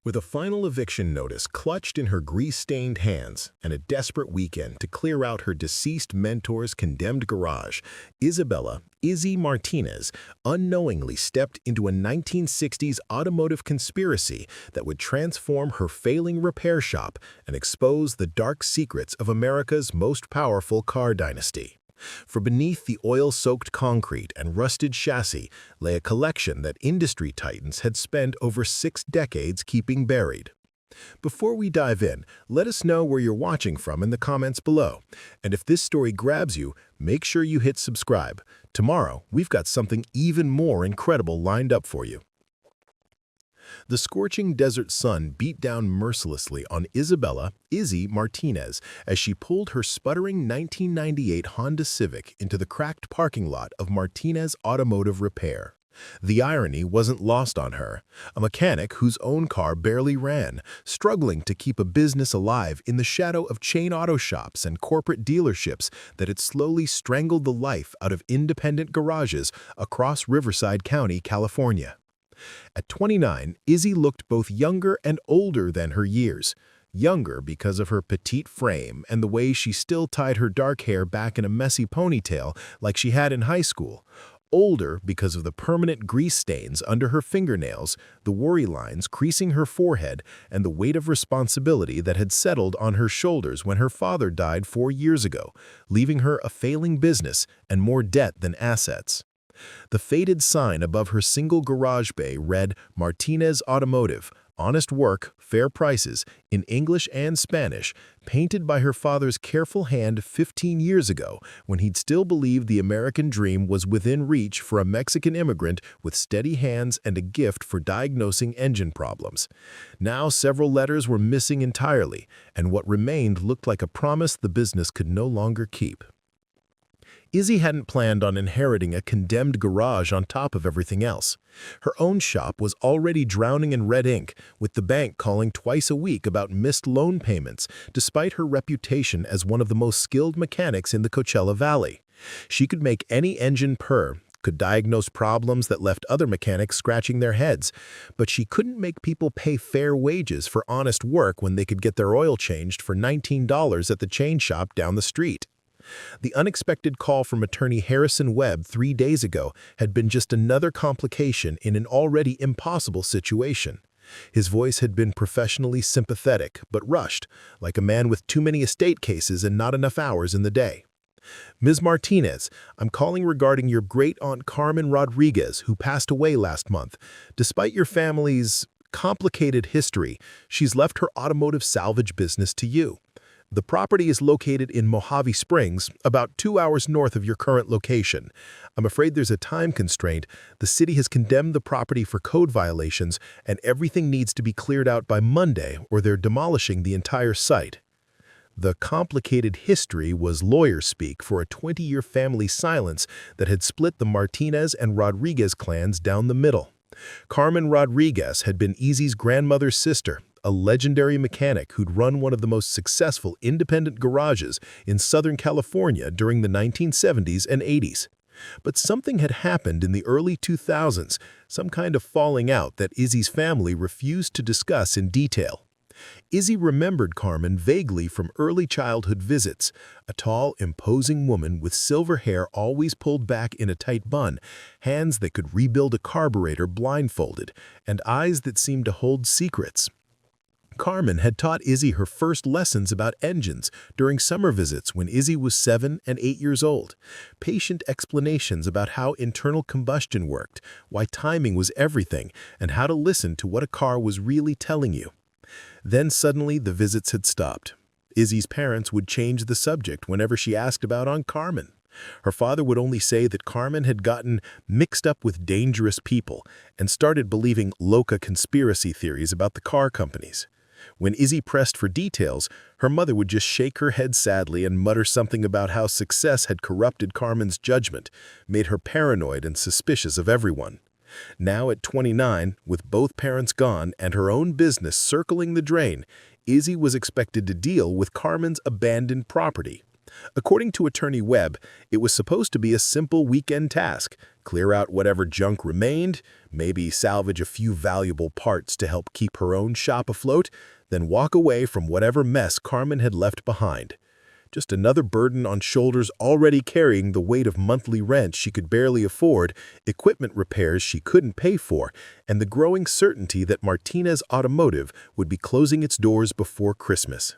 With a final eviction notice clutched in her grease-stained hands and a desperate weekend to clear out her deceased mentor's condemned garage, Isabella, Izzy Martinez, unknowingly stepped into a 1960s automotive conspiracy that would transform her failing repair shop and expose the dark secrets of America's most powerful car dynasty. For beneath the oil-soaked concrete and rusted chassis lay a collection that industry titans had spent over 6 decades keeping buried. Before we dive in, let us know where you're watching from in the comments below. And if this story grabs you, make sure you hit subscribe. Tomorrow, we've got something even more incredible lined up for you. The scorching desert sun beat down mercilessly on Isabella, Izzy Martinez, as she pulled her sputtering 1998 Honda Civic into the cracked parking lot of Martinez Automotive Repair. The irony wasn't lost on her, a mechanic whose own car barely ran, struggling to keep a business alive in the shadow of chain auto shops and corporate dealerships that had slowly strangled the life out of independent garages across Riverside County, California. At 29, Izzy looked both younger and older than her years. Younger because of her petite frame and the way she still tied her dark hair back in a messy ponytail like she had in high school. Older because of the permanent grease stains under her fingernails, the worry lines creasing her forehead, and the weight of responsibility that had settled on her shoulders when her father died 4 years ago, leaving her a failing business and more debt than assets. The faded sign above her single garage bay read Martinez Automotive, honest work, fair prices, in English and Spanish, painted by her father's careful hand 15 years ago when he'd still believed the American dream was within reach for a Mexican immigrant with steady hands and a gift for diagnosing engine problems. Now several letters were missing entirely, and what remained looked like a promise the business could no longer keep. Izzy hadn't planned on inheriting a condemned garage on top of everything else. Her own shop was already drowning in red ink, with the bank calling twice a week about missed loan payments, despite her reputation as one of the most skilled mechanics in the Coachella Valley. She could make any engine purr, could diagnose problems that left other mechanics scratching their heads, but she couldn't make people pay fair wages for honest work when they could get their oil changed for $19 at the chain shop down the street. The unexpected call from attorney Harrison Webb 3 days ago had been just another complication in an already impossible situation. His voice had been professionally sympathetic, but rushed, like a man with too many estate cases and not enough hours in the day. Ms. Martinez, I'm calling regarding your great-aunt Carmen Rodriguez, who passed away last month. Despite your family's complicated history, she's left her automotive salvage business to you. The property is located in Mojave Springs, about 2 hours north of your current location. I'm afraid there's a time constraint. The city has condemned the property for code violations, and everything needs to be cleared out by Monday, or they're demolishing the entire site. The complicated history was lawyer speak for a 20-year family silence that had split the Martinez and Rodriguez clans down the middle. Carmen Rodriguez had been Izzy's grandmother's sister, a legendary mechanic who'd run one of the most successful independent garages in Southern California during the 1970s and 80s. But something had happened in the early 2000s, some kind of falling out that Izzy's family refused to discuss in detail. Izzy remembered Carmen vaguely from early childhood visits, a tall, imposing woman with silver hair always pulled back in a tight bun, hands that could rebuild a carburetor blindfolded, and eyes that seemed to hold secrets. Carmen had taught Izzy her first lessons about engines during summer visits when Izzy was 7 and 8 years old. Patient explanations about how internal combustion worked, why timing was everything, and how to listen to what a car was really telling you. Then suddenly the visits had stopped. Izzy's parents would change the subject whenever she asked about Aunt Carmen. Her father would only say that Carmen had gotten mixed up with dangerous people and started believing loca conspiracy theories about the car companies. When Izzy pressed for details, her mother would just shake her head sadly and mutter something about how success had corrupted Carmen's judgment, made her paranoid and suspicious of everyone. Now at 29, with both parents gone and her own business circling the drain, Izzy was expected to deal with Carmen's abandoned property. According to attorney Webb, it was supposed to be a simple weekend task: clear out whatever junk remained, maybe salvage a few valuable parts to help keep her own shop afloat, then walk away from whatever mess Carmen had left behind. Just another burden on shoulders already carrying the weight of monthly rent she could barely afford, equipment repairs she couldn't pay for, and the growing certainty that Martinez Automotive would be closing its doors before Christmas.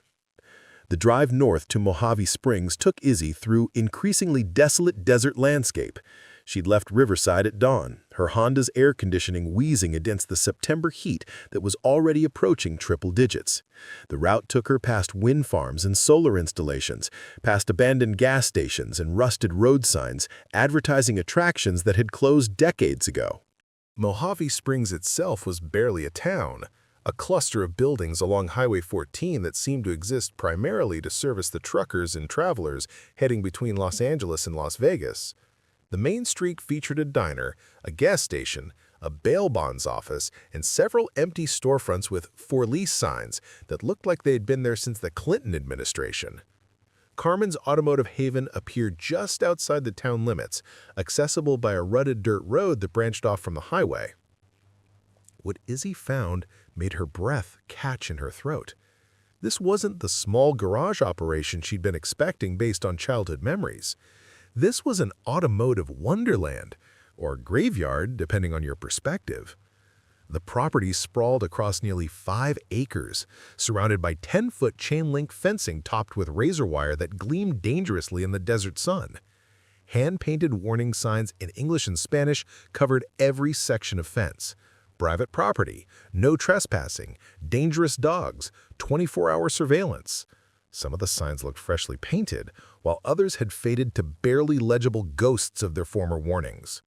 The drive north to Mojave Springs took Izzy through increasingly desolate desert landscape. She'd left Riverside at dawn, her Honda's air conditioning wheezing against the September heat that was already approaching triple digits. The route took her past wind farms and solar installations, past abandoned gas stations and rusted road signs advertising attractions that had closed decades ago. Mojave Springs itself was barely a town, a cluster of buildings along Highway 14 that seemed to exist primarily to service the truckers and travelers heading between Los Angeles and Las Vegas. The main street featured a diner, a gas station, a bail bonds office, and several empty storefronts with "for lease" signs that looked like they had been there since the Clinton administration. Carmen's automotive haven appeared just outside the town limits, accessible by a rutted dirt road that branched off from the highway. What Izzy found made her breath catch in her throat. This wasn't the small garage operation she'd been expecting based on childhood memories. This was an automotive wonderland, or graveyard, depending on your perspective. The property sprawled across nearly 5 acres, surrounded by 10-foot chain-link fencing topped with razor wire that gleamed dangerously in the desert sun. Hand-painted warning signs in English and Spanish covered every section of fence. Private property, no trespassing, dangerous dogs, 24-hour surveillance. Some of the signs looked freshly painted, while others had faded to barely legible ghosts of their former warnings.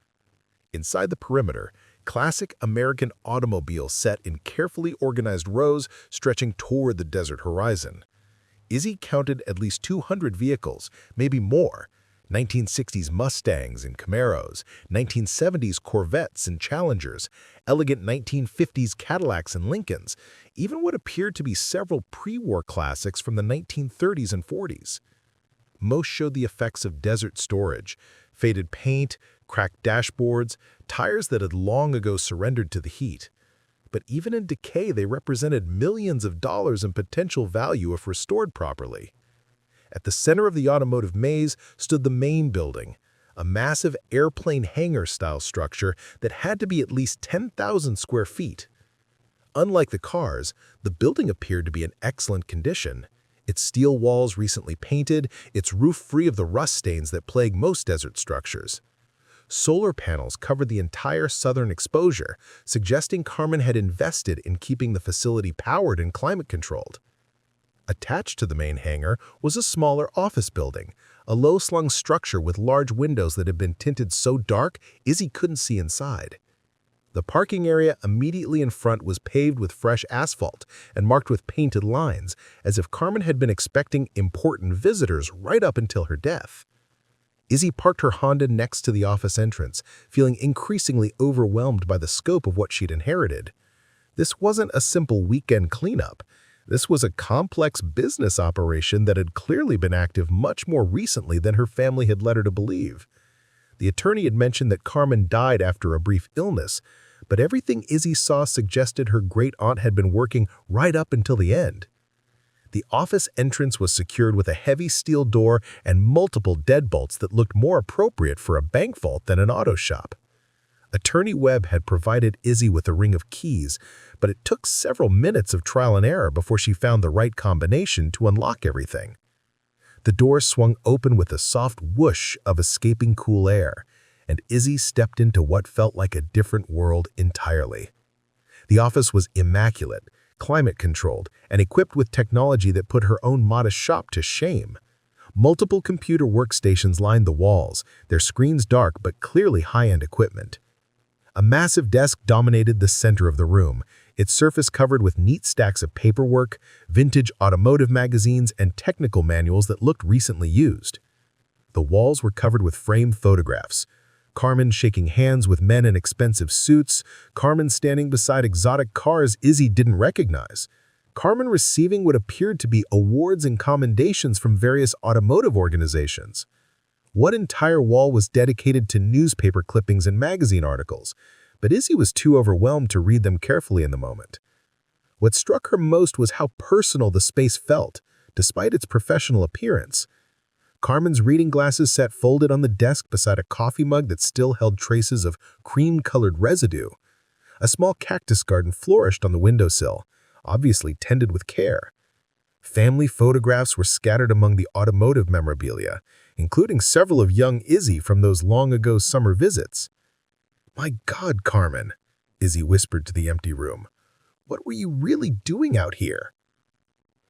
Inside the perimeter, classic American automobiles sat in carefully organized rows stretching toward the desert horizon. Izzy counted at least 200 vehicles, maybe more. 1960s Mustangs and Camaros, 1970s Corvettes and Challengers, elegant 1950s Cadillacs and Lincolns, even what appeared to be several pre-war classics from the 1930s and 40s. Most showed the effects of desert storage: faded paint, cracked dashboards, tires that had long ago surrendered to the heat. But even in decay, they represented millions of dollars in potential value if restored properly. At the center of the automotive maze stood the main building, a massive airplane hangar-style structure that had to be at least 10,000 square feet. Unlike the cars, the building appeared to be in excellent condition. Its steel walls recently painted, its roof free of the rust stains that plague most desert structures. Solar panels covered the entire southern exposure, suggesting Carmen had invested in keeping the facility powered and climate-controlled. Attached to the main hangar was a smaller office building, a low-slung structure with large windows that had been tinted so dark Izzy couldn't see inside. The parking area immediately in front was paved with fresh asphalt and marked with painted lines, as if Carmen had been expecting important visitors right up until her death. Izzy parked her Honda next to the office entrance, feeling increasingly overwhelmed by the scope of what she'd inherited. This wasn't a simple weekend cleanup. This was a complex business operation that had clearly been active much more recently than her family had led her to believe. The attorney had mentioned that Carmen died after a brief illness, but everything Izzy saw suggested her great-aunt had been working right up until the end. The office entrance was secured with a heavy steel door and multiple deadbolts that looked more appropriate for a bank vault than an auto shop. Attorney Webb had provided Izzy with a ring of keys, but it took several minutes of trial and error before she found the right combination to unlock everything. The door swung open with a soft whoosh of escaping cool air, and Izzy stepped into what felt like a different world entirely. The office was immaculate, climate-controlled, and equipped with technology that put her own modest shop to shame. Multiple computer workstations lined the walls, their screens dark but clearly high-end equipment. A massive desk dominated the center of the room, its surface covered with neat stacks of paperwork, vintage automotive magazines, and technical manuals that looked recently used. The walls were covered with framed photographs. Carmen shaking hands with men in expensive suits, Carmen standing beside exotic cars Izzy didn't recognize. Carmen receiving what appeared to be awards and commendations from various automotive organizations. One entire wall was dedicated to newspaper clippings and magazine articles, but Izzy was too overwhelmed to read them carefully in the moment. What struck her most was how personal the space felt, despite its professional appearance. Carmen's reading glasses sat folded on the desk beside a coffee mug that still held traces of cream-colored residue. A small cactus garden flourished on the windowsill, obviously tended with care. Family photographs were scattered among the automotive memorabilia, including several of young Izzy from those long-ago summer visits. "My God, Carmen," Izzy whispered to the empty room. "What were you really doing out here?"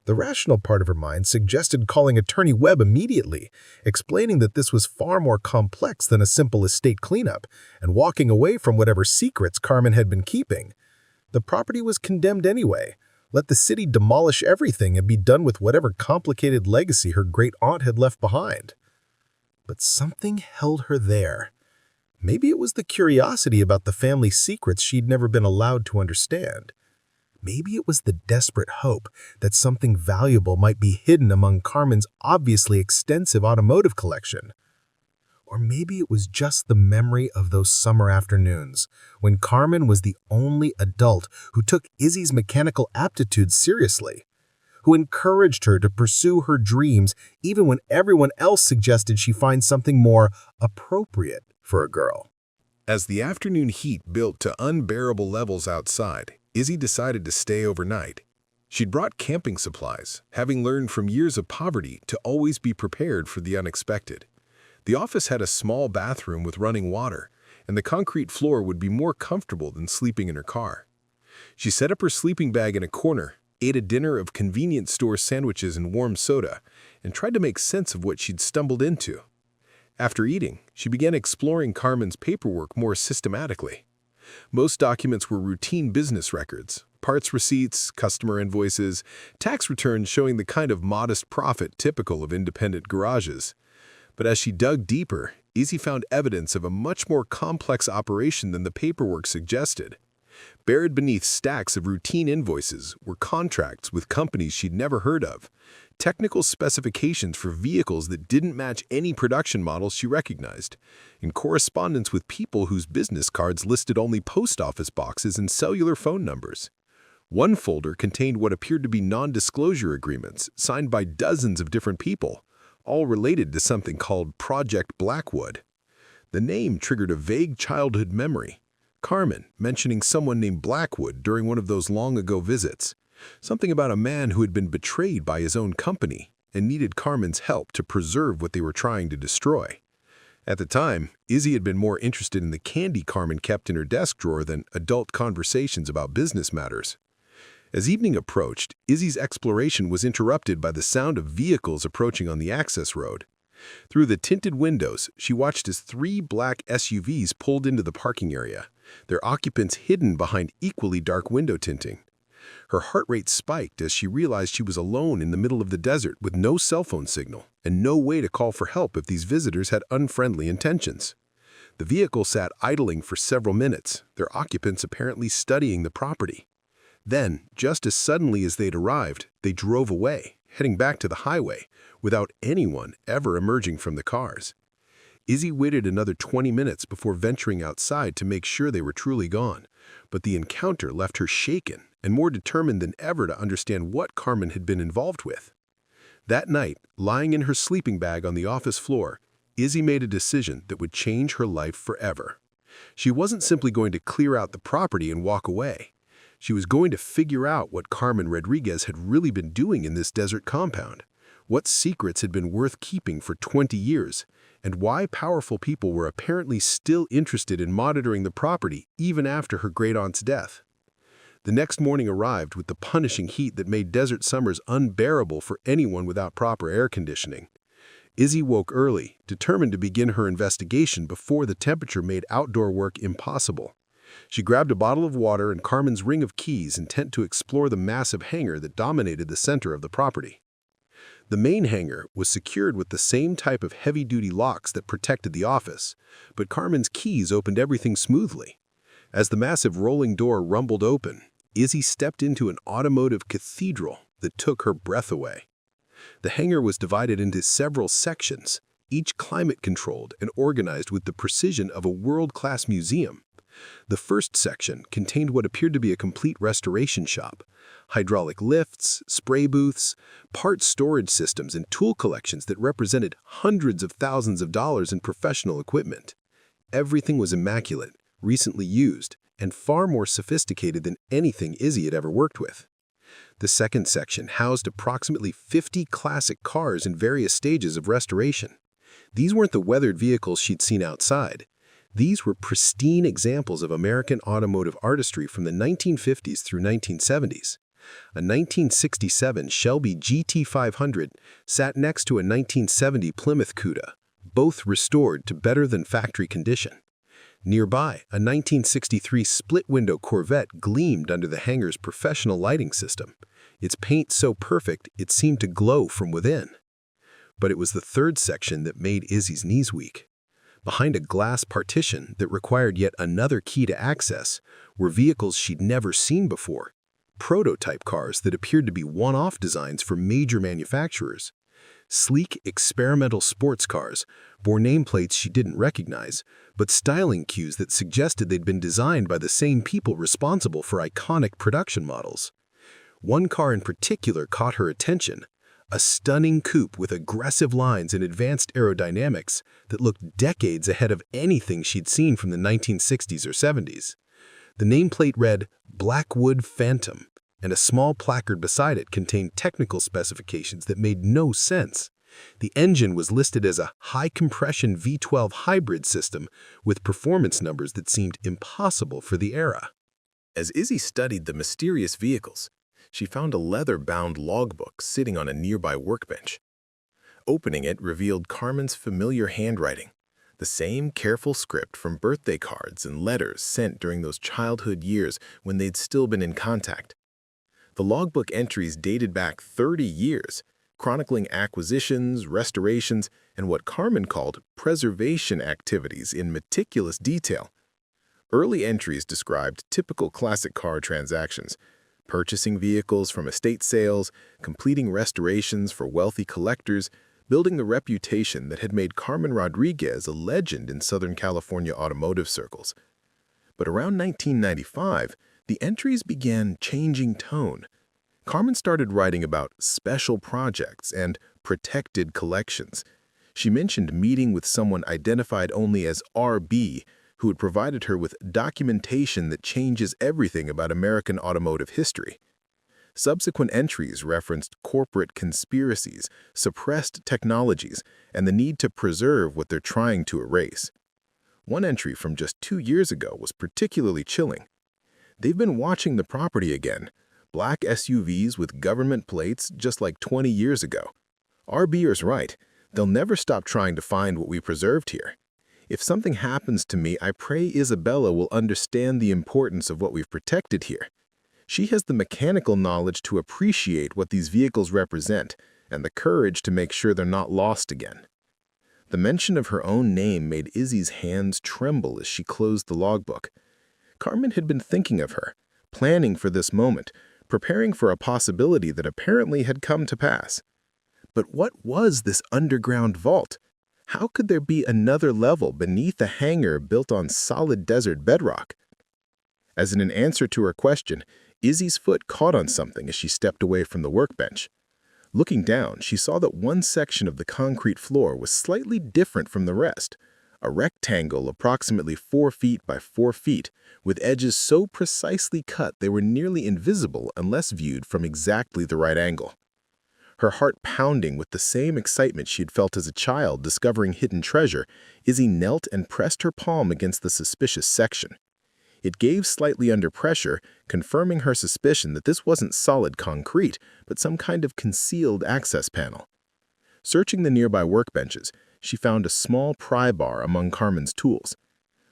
The rational part of her mind suggested calling Attorney Webb immediately, explaining that this was far more complex than a simple estate cleanup, and walking away from whatever secrets Carmen had been keeping. The property was condemned anyway. Let the city demolish everything and be done with whatever complicated legacy her great-aunt had left behind. But something held her there. Maybe it was the curiosity about the family secrets she'd never been allowed to understand. Maybe it was the desperate hope that something valuable might be hidden among Carmen's obviously extensive automotive collection. Or maybe it was just the memory of those summer afternoons, when Carmen was the only adult who took Izzy's mechanical aptitudes seriously, who encouraged her to pursue her dreams even when everyone else suggested she find something more appropriate for a girl. As the afternoon heat built to unbearable levels outside, Izzy decided to stay overnight. She'd brought camping supplies, having learned from years of poverty to always be prepared for the unexpected. The office had a small bathroom with running water, and the concrete floor would be more comfortable than sleeping in her car. She set up her sleeping bag in a corner, ate a dinner of convenience store sandwiches and warm soda, and tried to make sense of what she'd stumbled into. After eating, she began exploring Carmen's paperwork more systematically. Most documents were routine business records, parts receipts, customer invoices, tax returns showing the kind of modest profit typical of independent garages. But as she dug deeper, Izzy found evidence of a much more complex operation than the paperwork suggested. Buried beneath stacks of routine invoices were contracts with companies she'd never heard of, technical specifications for vehicles that didn't match any production models she recognized, and correspondence with people whose business cards listed only post office boxes and cellular phone numbers. One folder contained what appeared to be non-disclosure agreements signed by dozens of different people, all related to something called Project Blackwood. The name triggered a vague childhood memory. Carmen mentioning someone named Blackwood during one of those long-ago visits. Something about a man who had been betrayed by his own company and needed Carmen's help to preserve what they were trying to destroy. At the time, Izzy had been more interested in the candy Carmen kept in her desk drawer than adult conversations about business matters. As evening approached, Izzy's exploration was interrupted by the sound of vehicles approaching on the access road. Through the tinted windows, she watched as 3 black SUVs pulled into the parking area, their occupants hidden behind equally dark window tinting. Her heart rate spiked as she realized she was alone in the middle of the desert with no cell phone signal and no way to call for help if these visitors had unfriendly intentions. The vehicle sat idling for several minutes, their occupants apparently studying the property. Then, just as suddenly as they'd arrived, they drove away, heading back to the highway, without anyone ever emerging from the cars. Izzy waited another 20 minutes before venturing outside to make sure they were truly gone, but the encounter left her shaken and more determined than ever to understand what Carmen had been involved with. That night, lying in her sleeping bag on the office floor, Izzy made a decision that would change her life forever. She wasn't simply going to clear out the property and walk away. She was going to figure out what Carmen Rodriguez had really been doing in this desert compound, what secrets had been worth keeping for 20 years, and why powerful people were apparently still interested in monitoring the property even after her great-aunt's death. The next morning arrived with the punishing heat that made desert summers unbearable for anyone without proper air conditioning. Izzy woke early, determined to begin her investigation before the temperature made outdoor work impossible. She grabbed a bottle of water and Carmen's ring of keys, intent to explore the massive hangar that dominated the center of the property. The main hangar was secured with the same type of heavy-duty locks that protected the office, but Carmen's keys opened everything smoothly. As the massive rolling door rumbled open, Izzy stepped into an automotive cathedral that took her breath away. The hangar was divided into several sections, each climate-controlled and organized with the precision of a world-class museum. The first section contained what appeared to be a complete restoration shop: hydraulic lifts, spray booths, parts storage systems, and tool collections that represented hundreds of thousands of dollars in professional equipment. Everything was immaculate, recently used, and far more sophisticated than anything Izzy had ever worked with. The second section housed approximately 50 classic cars in various stages of restoration. These weren't the weathered vehicles she'd seen outside. These were pristine examples of American automotive artistry from the 1950s through 1970s. A 1967 Shelby GT500 sat next to a 1970 Plymouth Cuda, both restored to better-than-factory condition. Nearby, a 1963 split-window Corvette gleamed under the hangar's professional lighting system, its paint so perfect it seemed to glow from within. But it was the third section that made Izzy's knees weak. Behind a glass partition that required yet another key to access were vehicles she'd never seen before, prototype cars that appeared to be one-off designs for major manufacturers. Sleek, experimental sports cars bore nameplates she didn't recognize, but styling cues that suggested they'd been designed by the same people responsible for iconic production models. One car in particular caught her attention, a stunning coupe with aggressive lines and advanced aerodynamics that looked decades ahead of anything she'd seen from the 1960s or 70s. The nameplate read Blackwood Phantom, and a small placard beside it contained technical specifications that made no sense. The engine was listed as a high-compression V12 hybrid system with performance numbers that seemed impossible for the era. As Izzy studied the mysterious vehicles, she found a leather-bound logbook sitting on a nearby workbench. Opening it revealed Carmen's familiar handwriting, the same careful script from birthday cards and letters sent during those childhood years when they'd still been in contact. The logbook entries dated back 30 years, chronicling acquisitions, restorations, and what Carmen called preservation activities in meticulous detail. Early entries described typical classic car transactions: purchasing vehicles from estate sales, completing restorations for wealthy collectors, building the reputation that had made Carmen Rodriguez a legend in Southern California automotive circles. But around 1995, the entries began changing tone. Carmen started writing about special projects and protected collections. She mentioned meeting with someone identified only as RB, who had provided her with documentation that changes everything about American automotive history. Subsequent entries referenced corporate conspiracies, suppressed technologies, and the need to preserve what they're trying to erase. One entry from just 2 years ago was particularly chilling. They've been watching the property again, black SUVs with government plates just like 20 years ago. RBer's right, they'll never stop trying to find what we preserved here. If something happens to me, I pray Isabella will understand the importance of what we've protected here. She has the mechanical knowledge to appreciate what these vehicles represent and the courage to make sure they're not lost again. The mention of her own name made Izzy's hands tremble as she closed the logbook. Carmen had been thinking of her, planning for this moment, preparing for a possibility that apparently had come to pass. But what was this underground vault? How could there be another level beneath a hangar built on solid desert bedrock? As in an answer to her question, Izzy's foot caught on something as she stepped away from the workbench. Looking down, she saw that one section of the concrete floor was slightly different from the rest, a rectangle approximately 4 feet by 4 feet, with edges so precisely cut they were nearly invisible unless viewed from exactly the right angle. Her heart pounding with the same excitement she had felt as a child discovering hidden treasure, Izzy knelt and pressed her palm against the suspicious section. It gave slightly under pressure, confirming her suspicion that this wasn't solid concrete, but some kind of concealed access panel. Searching the nearby workbenches, she found a small pry bar among Carmen's tools.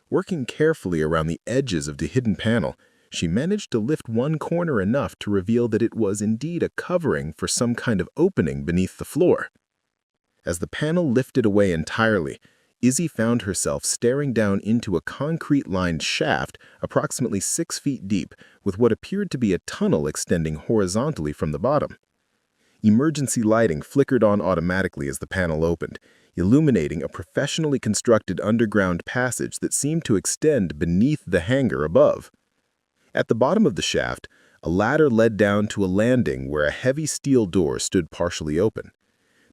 Working carefully around the edges of the hidden panel, she managed to lift one corner enough to reveal that it was indeed a covering for some kind of opening beneath the floor. As the panel lifted away entirely, Izzy found herself staring down into a concrete-lined shaft approximately 6 feet deep with what appeared to be a tunnel extending horizontally from the bottom. Emergency lighting flickered on automatically as the panel opened, illuminating a professionally constructed underground passage that seemed to extend beneath the hangar above. At the bottom of the shaft, a ladder led down to a landing where a heavy steel door stood partially open.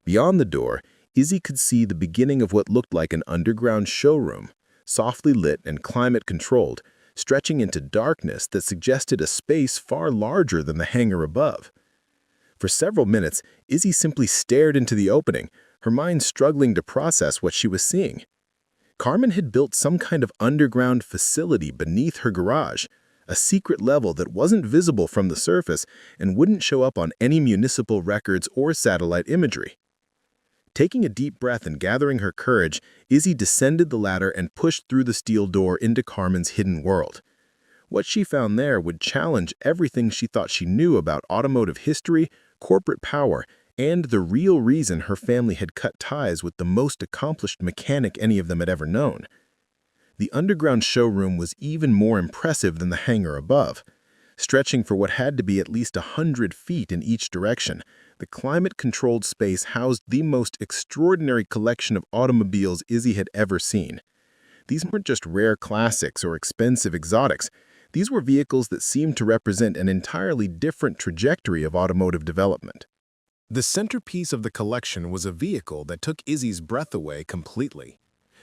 Beyond the door, Izzy could see the beginning of what looked like an underground showroom, softly lit and climate-controlled, stretching into darkness that suggested a space far larger than the hangar above. For several minutes, Izzy simply stared into the opening, her mind struggling to process what she was seeing. Carmen had built some kind of underground facility beneath her garage, a secret level that wasn't visible from the surface and wouldn't show up on any municipal records or satellite imagery. Taking a deep breath and gathering her courage, Izzy descended the ladder and pushed through the steel door into Carmen's hidden world. What she found there would challenge everything she thought she knew about automotive history, corporate power, and the real reason her family had cut ties with the most accomplished mechanic any of them had ever known. The underground showroom was even more impressive than the hangar above. Stretching for what had to be at least 100 feet in each direction, the climate-controlled space housed the most extraordinary collection of automobiles Izzy had ever seen. These weren't just rare classics or expensive exotics. These were vehicles that seemed to represent an entirely different trajectory of automotive development. The centerpiece of the collection was a vehicle that took Izzy's breath away completely.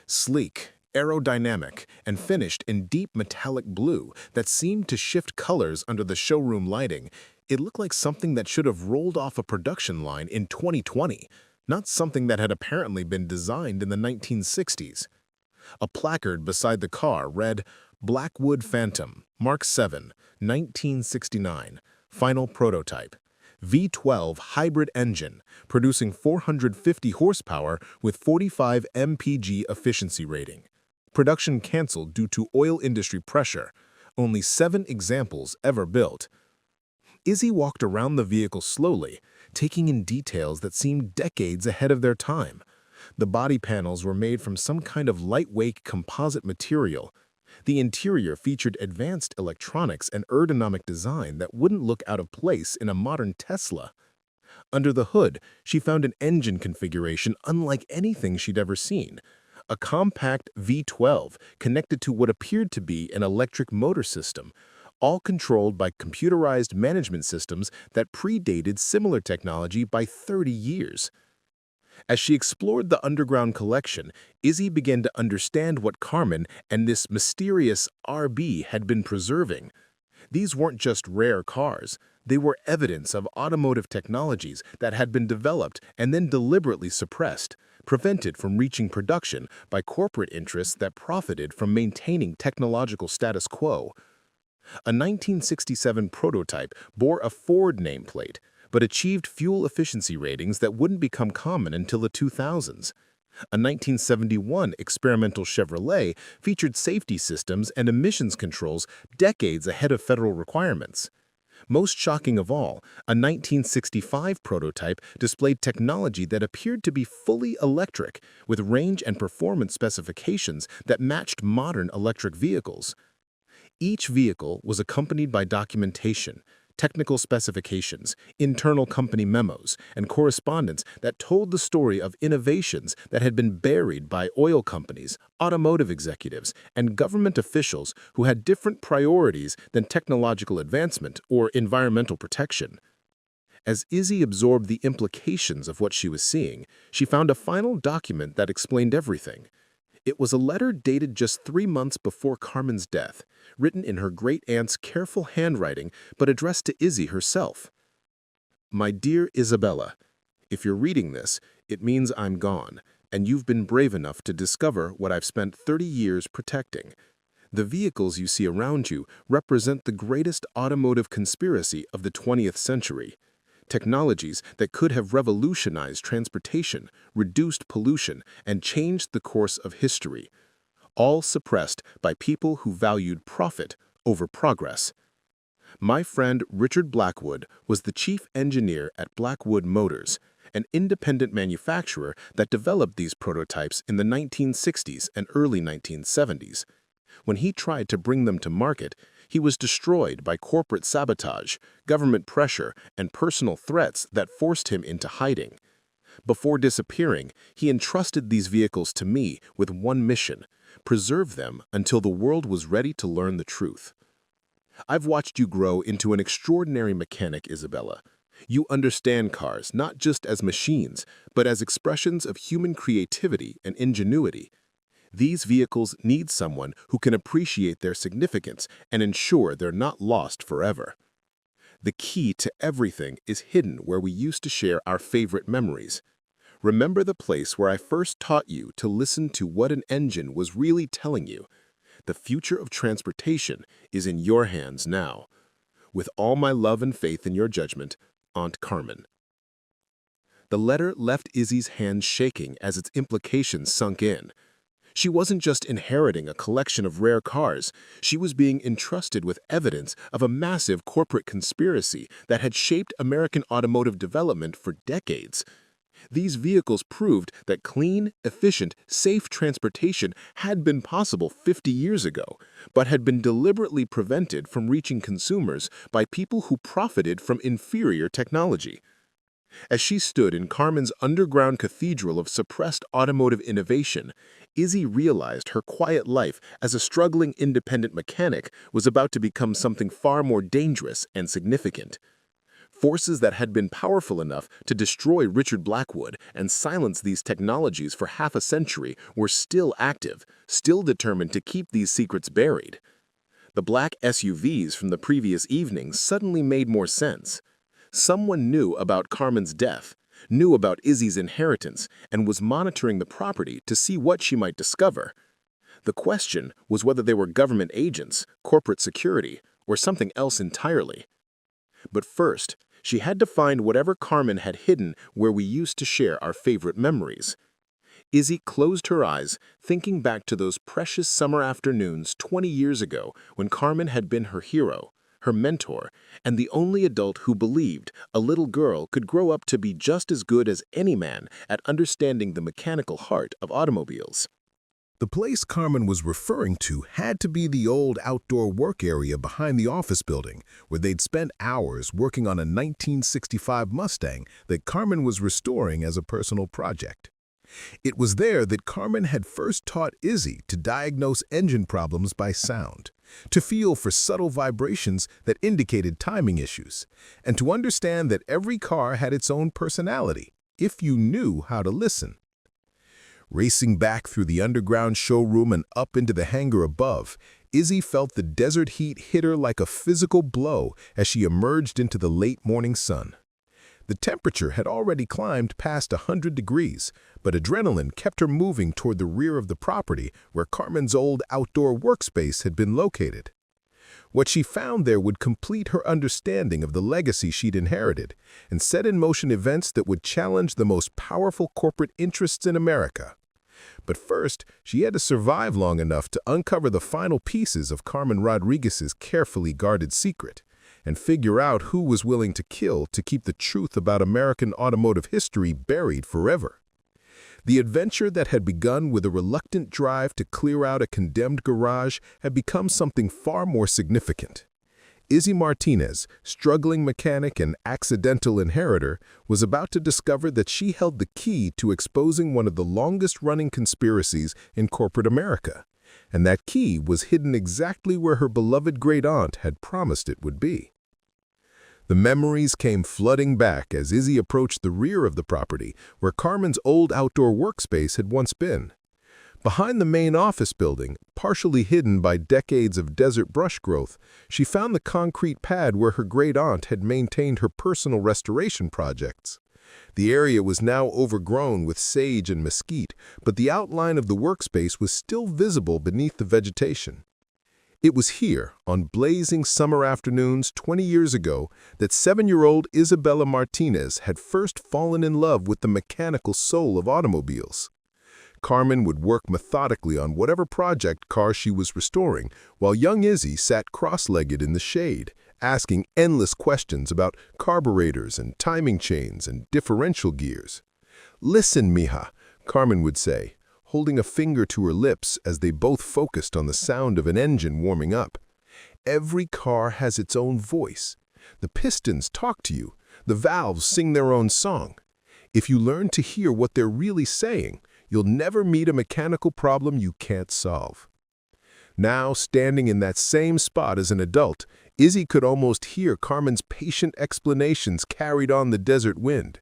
Sleek, aerodynamic, and finished in deep metallic blue that seemed to shift colors under the showroom lighting, it looked like something that should have rolled off a production line in 2020, not something that had apparently been designed in the 1960s. A placard beside the car read, "Blackwood Phantom, Mark 7, 1969, final prototype. V12 hybrid engine, producing 450 horsepower with 45 mpg efficiency rating. Production canceled due to oil industry pressure. Only 7 examples ever built." Izzy walked around the vehicle slowly, taking in details that seemed decades ahead of their time. The body panels were made from some kind of lightweight composite material. The interior featured advanced electronics and ergonomic design that wouldn't look out of place in a modern Tesla. Under the hood, she found an engine configuration unlike anything she'd ever seen. A compact V12 connected to what appeared to be an electric motor system, all controlled by computerized management systems that predated similar technology by 30 years. As she explored the underground collection, Izzy began to understand what Carmen and this mysterious RB had been preserving. These weren't just rare cars. They were evidence of automotive technologies that had been developed and then deliberately suppressed, prevented from reaching production by corporate interests that profited from maintaining technological status quo. A 1967 prototype bore a Ford nameplate, but achieved fuel efficiency ratings that wouldn't become common until the 2000s. A 1971 experimental Chevrolet featured safety systems and emissions controls decades ahead of federal requirements. Most shocking of all, a 1965 prototype displayed technology that appeared to be fully electric, with range and performance specifications that matched modern electric vehicles. Each vehicle was accompanied by documentation, technical specifications, internal company memos, and correspondence that told the story of innovations that had been buried by oil companies, automotive executives, and government officials who had different priorities than technological advancement or environmental protection. As Izzy absorbed the implications of what she was seeing, she found a final document that explained everything. It was a letter dated just 3 months before Carmen's death, written in her great-aunt's careful handwriting but addressed to Izzy herself. "My dear Isabella, if you're reading this, it means I'm gone, and you've been brave enough to discover what I've spent 30 years protecting. The vehicles you see around you represent the greatest automotive conspiracy of the 20th century. Technologies that could have revolutionized transportation, reduced pollution, and changed the course of history, all suppressed by people who valued profit over progress. My friend Richard Blackwood was the chief engineer at Blackwood Motors, an independent manufacturer that developed these prototypes in the 1960s and early 1970s. When he tried to bring them to market, he was destroyed by corporate sabotage, government pressure, and personal threats that forced him into hiding. Before disappearing, he entrusted these vehicles to me with one mission: preserve them until the world was ready to learn the truth. I've watched you grow into an extraordinary mechanic, Isabella. You understand cars not just as machines, but as expressions of human creativity and ingenuity. These vehicles need someone who can appreciate their significance and ensure they're not lost forever. The key to everything is hidden where we used to share our favorite memories. Remember the place where I first taught you to listen to what an engine was really telling you. The future of transportation is in your hands now. With all my love and faith in your judgment, Aunt Carmen. The letter left Izzy's hands shaking as its implications sunk in. She wasn't just inheriting a collection of rare cars, she was being entrusted with evidence of a massive corporate conspiracy that had shaped American automotive development for decades. These vehicles proved that clean, efficient, safe transportation had been possible 50 years ago, but had been deliberately prevented from reaching consumers by people who profited from inferior technology. As she stood in Carmen's underground cathedral of suppressed automotive innovation, Izzy realized her quiet life as a struggling independent mechanic was about to become something far more dangerous and significant. Forces that had been powerful enough to destroy Richard Blackwood and silence these technologies for half a century were still active, still determined to keep these secrets buried. The black SUVs from the previous evening suddenly made more sense. Someone knew about Carmen's death, knew about Izzy's inheritance, and was monitoring the property to see what she might discover. The question was whether they were government agents, corporate security, or something else entirely. But first, she had to find whatever Carmen had hidden where we used to share our favorite memories. Izzy closed her eyes, thinking back to those precious summer afternoons 20 years ago when Carmen had been her hero, her mentor, and the only adult who believed a little girl could grow up to be just as good as any man at understanding the mechanical heart of automobiles. The place Carmen was referring to had to be the old outdoor work area behind the office building, where they'd spent hours working on a 1965 Mustang that Carmen was restoring as a personal project. It was there that Carmen had first taught Izzy to diagnose engine problems by sound, to feel for subtle vibrations that indicated timing issues, and to understand that every car had its own personality, if you knew how to listen. Racing back through the underground showroom and up into the hangar above, Izzy felt the desert heat hit her like a physical blow as she emerged into the late morning sun. The temperature had already climbed past 100 degrees, but adrenaline kept her moving toward the rear of the property where Carmen's old outdoor workspace had been located. What she found there would complete her understanding of the legacy she'd inherited and set in motion events that would challenge the most powerful corporate interests in America. But first, she had to survive long enough to uncover the final pieces of Carmen Rodriguez's carefully guarded secret and figure out who was willing to kill to keep the truth about American automotive history buried forever. The adventure that had begun with a reluctant drive to clear out a condemned garage had become something far more significant. Izzy Martinez, struggling mechanic and accidental inheritor, was about to discover that she held the key to exposing one of the longest-running conspiracies in corporate America, and that key was hidden exactly where her beloved great-aunt had promised it would be. The memories came flooding back as Izzy approached the rear of the property where Carmen's old outdoor workspace had once been. Behind the main office building, partially hidden by decades of desert brush growth, she found the concrete pad where her great-aunt had maintained her personal restoration projects. The area was now overgrown with sage and mesquite, but the outline of the workspace was still visible beneath the vegetation. It was here, on blazing summer afternoons 20 years ago, that 7-year-old Isabella Martinez had first fallen in love with the mechanical soul of automobiles. Carmen would work methodically on whatever project car she was restoring, while young Izzy sat cross-legged in the shade, asking endless questions about carburetors and timing chains and differential gears. "Listen, mija," Carmen would say, holding a finger to her lips as they both focused on the sound of an engine warming up. "Every car has its own voice. The pistons talk to you. The valves sing their own song. If you learn to hear what they're really saying, you'll never meet a mechanical problem you can't solve." Now, standing in that same spot as an adult, Izzy could almost hear Carmen's patient explanations carried on the desert wind.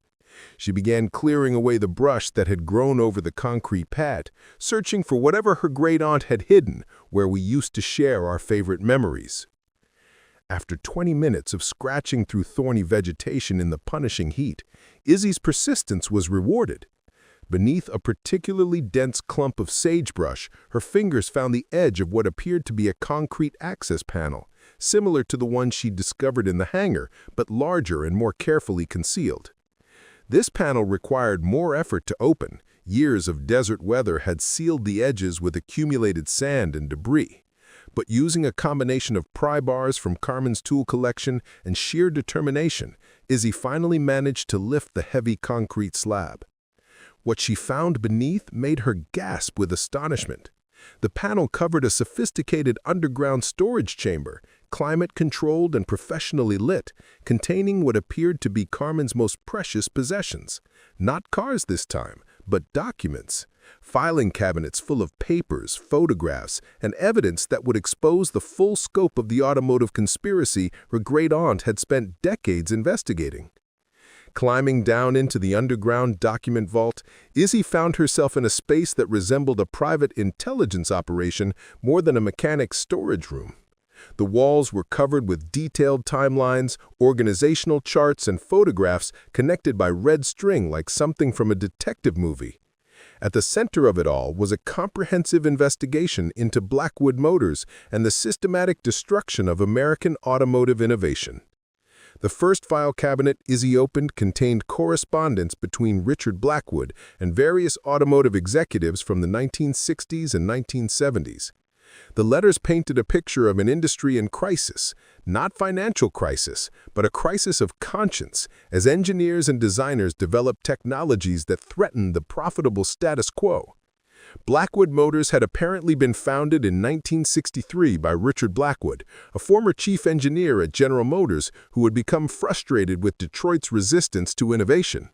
She began clearing away the brush that had grown over the concrete pad, searching for whatever her great-aunt had hidden where we used to share our favorite memories. After 20 minutes of scratching through thorny vegetation in the punishing heat, Izzy's persistence was rewarded. Beneath a particularly dense clump of sagebrush, her fingers found the edge of what appeared to be a concrete access panel, similar to the one she'd discovered in the hangar, but larger and more carefully concealed. This panel required more effort to open. Years of desert weather had sealed the edges with accumulated sand and debris. But using a combination of pry bars from Carmen's tool collection and sheer determination, Izzy finally managed to lift the heavy concrete slab. What she found beneath made her gasp with astonishment. The panel covered a sophisticated underground storage chamber, climate-controlled and professionally lit, containing what appeared to be Carmen's most precious possessions. Not cars this time, but documents. Filing cabinets full of papers, photographs, and evidence that would expose the full scope of the automotive conspiracy her great-aunt had spent decades investigating. Climbing down into the underground document vault, Izzy found herself in a space that resembled a private intelligence operation more than a mechanic's storage room. The walls were covered with detailed timelines, organizational charts, and photographs connected by red string like something from a detective movie. At the center of it all was a comprehensive investigation into Blackwood Motors and the systematic destruction of American automotive innovation. The first file cabinet Izzy opened contained correspondence between Richard Blackwood and various automotive executives from the 1960s and 1970s. The letters painted a picture of an industry in crisis, not financial crisis, but a crisis of conscience, as engineers and designers developed technologies that threatened the profitable status quo. Blackwood Motors had apparently been founded in 1963 by Richard Blackwood, a former chief engineer at General Motors who had become frustrated with Detroit's resistance to innovation.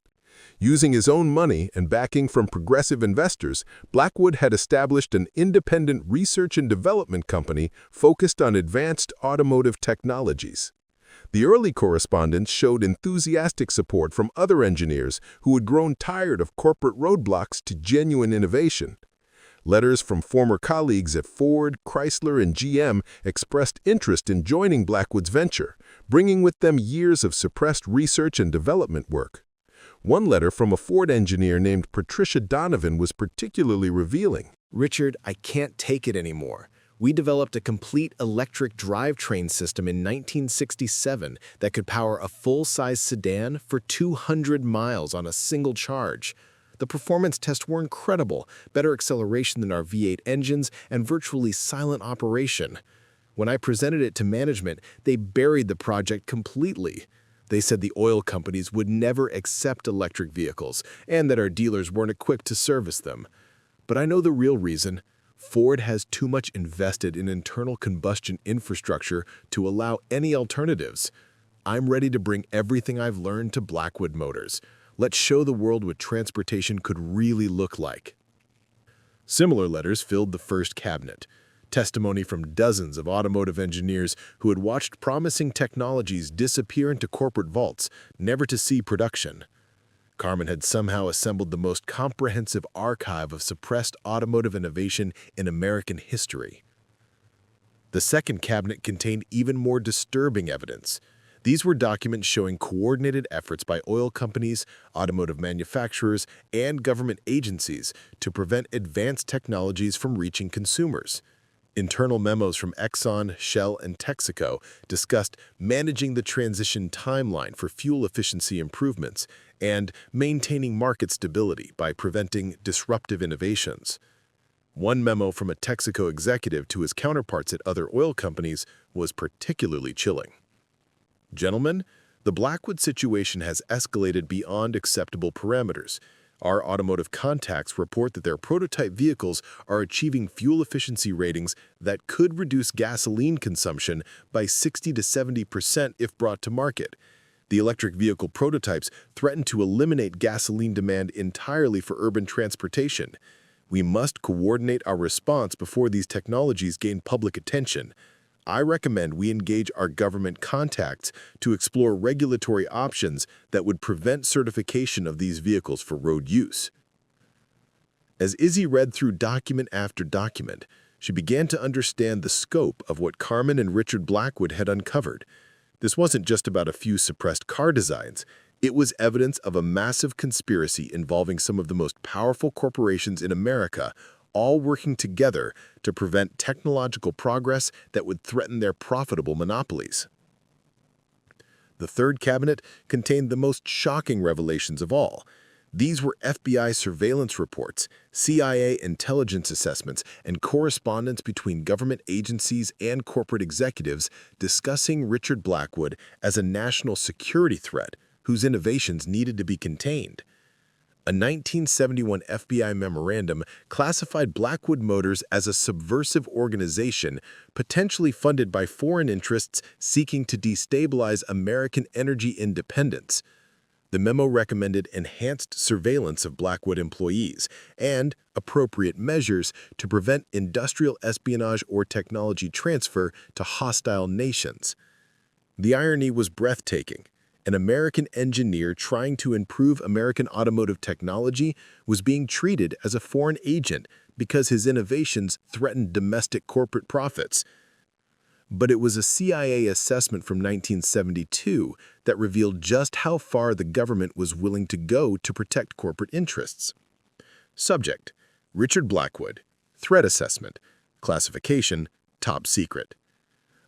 Using his own money and backing from progressive investors, Blackwood had established an independent research and development company focused on advanced automotive technologies. The early correspondence showed enthusiastic support from other engineers who had grown tired of corporate roadblocks to genuine innovation. Letters from former colleagues at Ford, Chrysler, and GM expressed interest in joining Blackwood's venture, bringing with them years of suppressed research and development work. One letter from a Ford engineer named Patricia Donovan was particularly revealing. "Richard, I can't take it anymore. We developed a complete electric drivetrain system in 1967 that could power a full-size sedan for 200 miles on a single charge. The performance tests were incredible, better acceleration than our V8 engines, and virtually silent operation. When I presented it to management, they buried the project completely. They said the oil companies would never accept electric vehicles and that our dealers weren't equipped to service them. But I know the real reason. Ford has too much invested in internal combustion infrastructure to allow any alternatives. I'm ready to bring everything I've learned to Blackwood Motors. Let's show the world what transportation could really look like." Similar letters filled the first cabinet. Testimony from dozens of automotive engineers who had watched promising technologies disappear into corporate vaults, never to see production. Carmen had somehow assembled the most comprehensive archive of suppressed automotive innovation in American history. The second cabinet contained even more disturbing evidence. These were documents showing coordinated efforts by oil companies, automotive manufacturers, and government agencies to prevent advanced technologies from reaching consumers. Internal memos from Exxon, Shell, and Texaco discussed managing the transition timeline for fuel efficiency improvements and maintaining market stability by preventing disruptive innovations. One memo from a Texaco executive to his counterparts at other oil companies was particularly chilling. Gentlemen, the Blackwood situation has escalated beyond acceptable parameters. Our automotive contacts report that their prototype vehicles are achieving fuel efficiency ratings that could reduce gasoline consumption by 60 to 70% if brought to market. The electric vehicle prototypes threaten to eliminate gasoline demand entirely for urban transportation. We must coordinate our response before these technologies gain public attention. I recommend we engage our government contacts to explore regulatory options that would prevent certification of these vehicles for road use. As Izzy read through document after document, she began to understand the scope of what Carmen and Richard Blackwood had uncovered. This wasn't just about a few suppressed car designs. It was evidence of a massive conspiracy involving some of the most powerful corporations in America, all working together to prevent technological progress that would threaten their profitable monopolies. The third cabinet contained the most shocking revelations of all. These were FBI surveillance reports, CIA intelligence assessments, and correspondence between government agencies and corporate executives discussing Richard Blackwood as a national security threat whose innovations needed to be contained. A 1971 FBI memorandum classified Blackwood Motors as a subversive organization potentially funded by foreign interests seeking to destabilize American energy independence. The memo recommended enhanced surveillance of Blackwood employees and appropriate measures to prevent industrial espionage or technology transfer to hostile nations. The irony was breathtaking. An American engineer trying to improve American automotive technology was being treated as a foreign agent because his innovations threatened domestic corporate profits. But it was a CIA assessment from 1972 that revealed just how far the government was willing to go to protect corporate interests. Subject: Richard Blackwood. Threat assessment. Classification: top secret.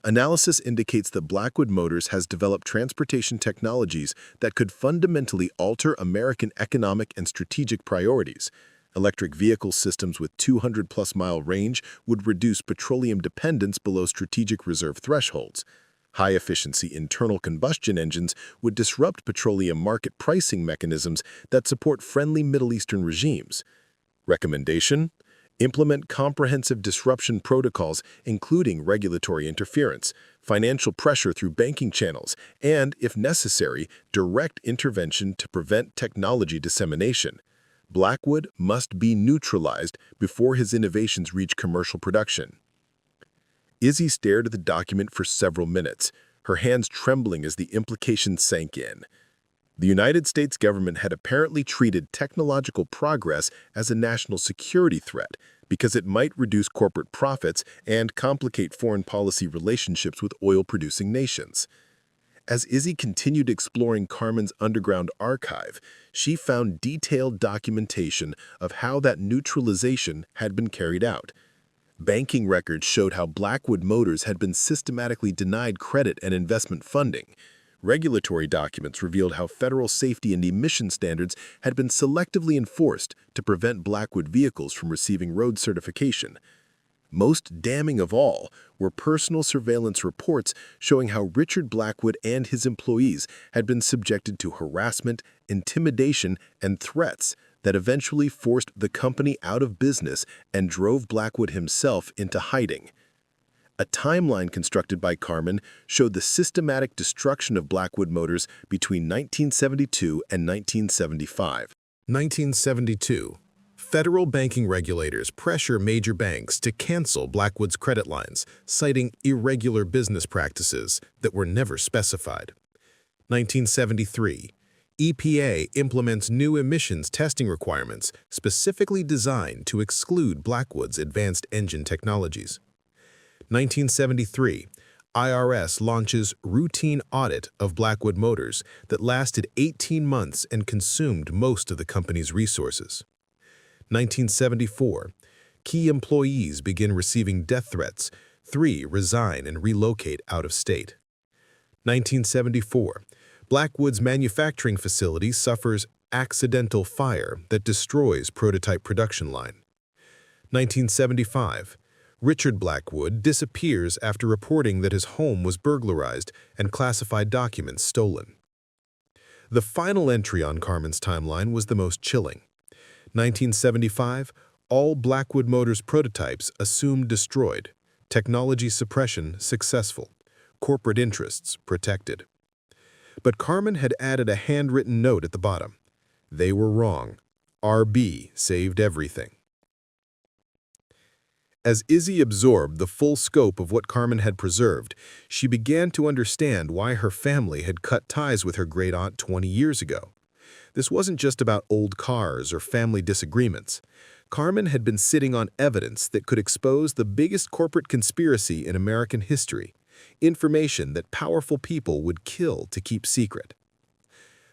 Analysis indicates that Blackwood Motors has developed transportation technologies that could fundamentally alter American economic and strategic priorities. Electric vehicle systems with 200-plus-mile range would reduce petroleum dependence below strategic reserve thresholds. High-efficiency internal combustion engines would disrupt petroleum market pricing mechanisms that support friendly Middle Eastern regimes. Recommendation: implement comprehensive disruption protocols, including regulatory interference, financial pressure through banking channels, and, if necessary, direct intervention to prevent technology dissemination. Blackwood must be neutralized before his innovations reach commercial production. Izzy stared at the document for several minutes, her hands trembling as the implications sank in. The United States government had apparently treated technological progress as a national security threat because it might reduce corporate profits and complicate foreign policy relationships with oil-producing nations. As Izzy continued exploring Carmen's underground archive, she found detailed documentation of how that neutralization had been carried out. Banking records showed how Blackwood Motors had been systematically denied credit and investment funding. Regulatory documents revealed how federal safety and emission standards had been selectively enforced to prevent Blackwood vehicles from receiving road certification. Most damning of all were personal surveillance reports showing how Richard Blackwood and his employees had been subjected to harassment, intimidation, and threats that eventually forced the company out of business and drove Blackwood himself into hiding. A timeline constructed by Carmen showed the systematic destruction of Blackwood Motors between 1972 and 1975. 1972. Federal banking regulators pressure major banks to cancel Blackwood's credit lines, citing irregular business practices that were never specified. 1973. EPA implements new emissions testing requirements specifically designed to exclude Blackwood's advanced engine technologies. 1973, IRS launches routine audit of Blackwood Motors that lasted 18 months and consumed most of the company's resources. 1974, key employees begin receiving death threats. 3 resign and relocate out of state. 1974, Blackwood's manufacturing facility suffers accidental fire that destroys prototype production line. 1975, Richard Blackwood disappears after reporting that his home was burglarized and classified documents stolen. The final entry on Carmen's timeline was the most chilling. 1975, all Blackwood Motors prototypes assumed destroyed, technology suppression successful, corporate interests protected. But Carmen had added a handwritten note at the bottom. They were wrong. RB saved everything. As Izzy absorbed the full scope of what Carmen had preserved, she began to understand why her family had cut ties with her great-aunt 20 years ago. This wasn't just about old cars or family disagreements. Carmen had been sitting on evidence that could expose the biggest corporate conspiracy in American history, information that powerful people would kill to keep secret.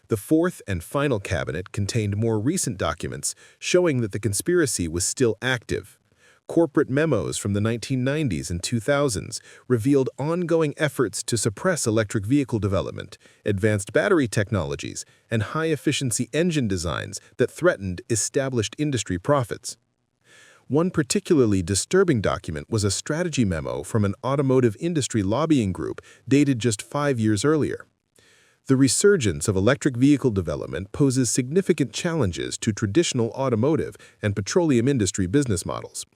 The fourth and final cabinet contained more recent documents showing that the conspiracy was still active. Corporate memos from the 1990s and 2000s revealed ongoing efforts to suppress electric vehicle development, advanced battery technologies, and high-efficiency engine designs that threatened established industry profits. One particularly disturbing document was a strategy memo from an automotive industry lobbying group dated just 5 years earlier. The resurgence of electric vehicle development poses significant challenges to traditional automotive and petroleum industry business models.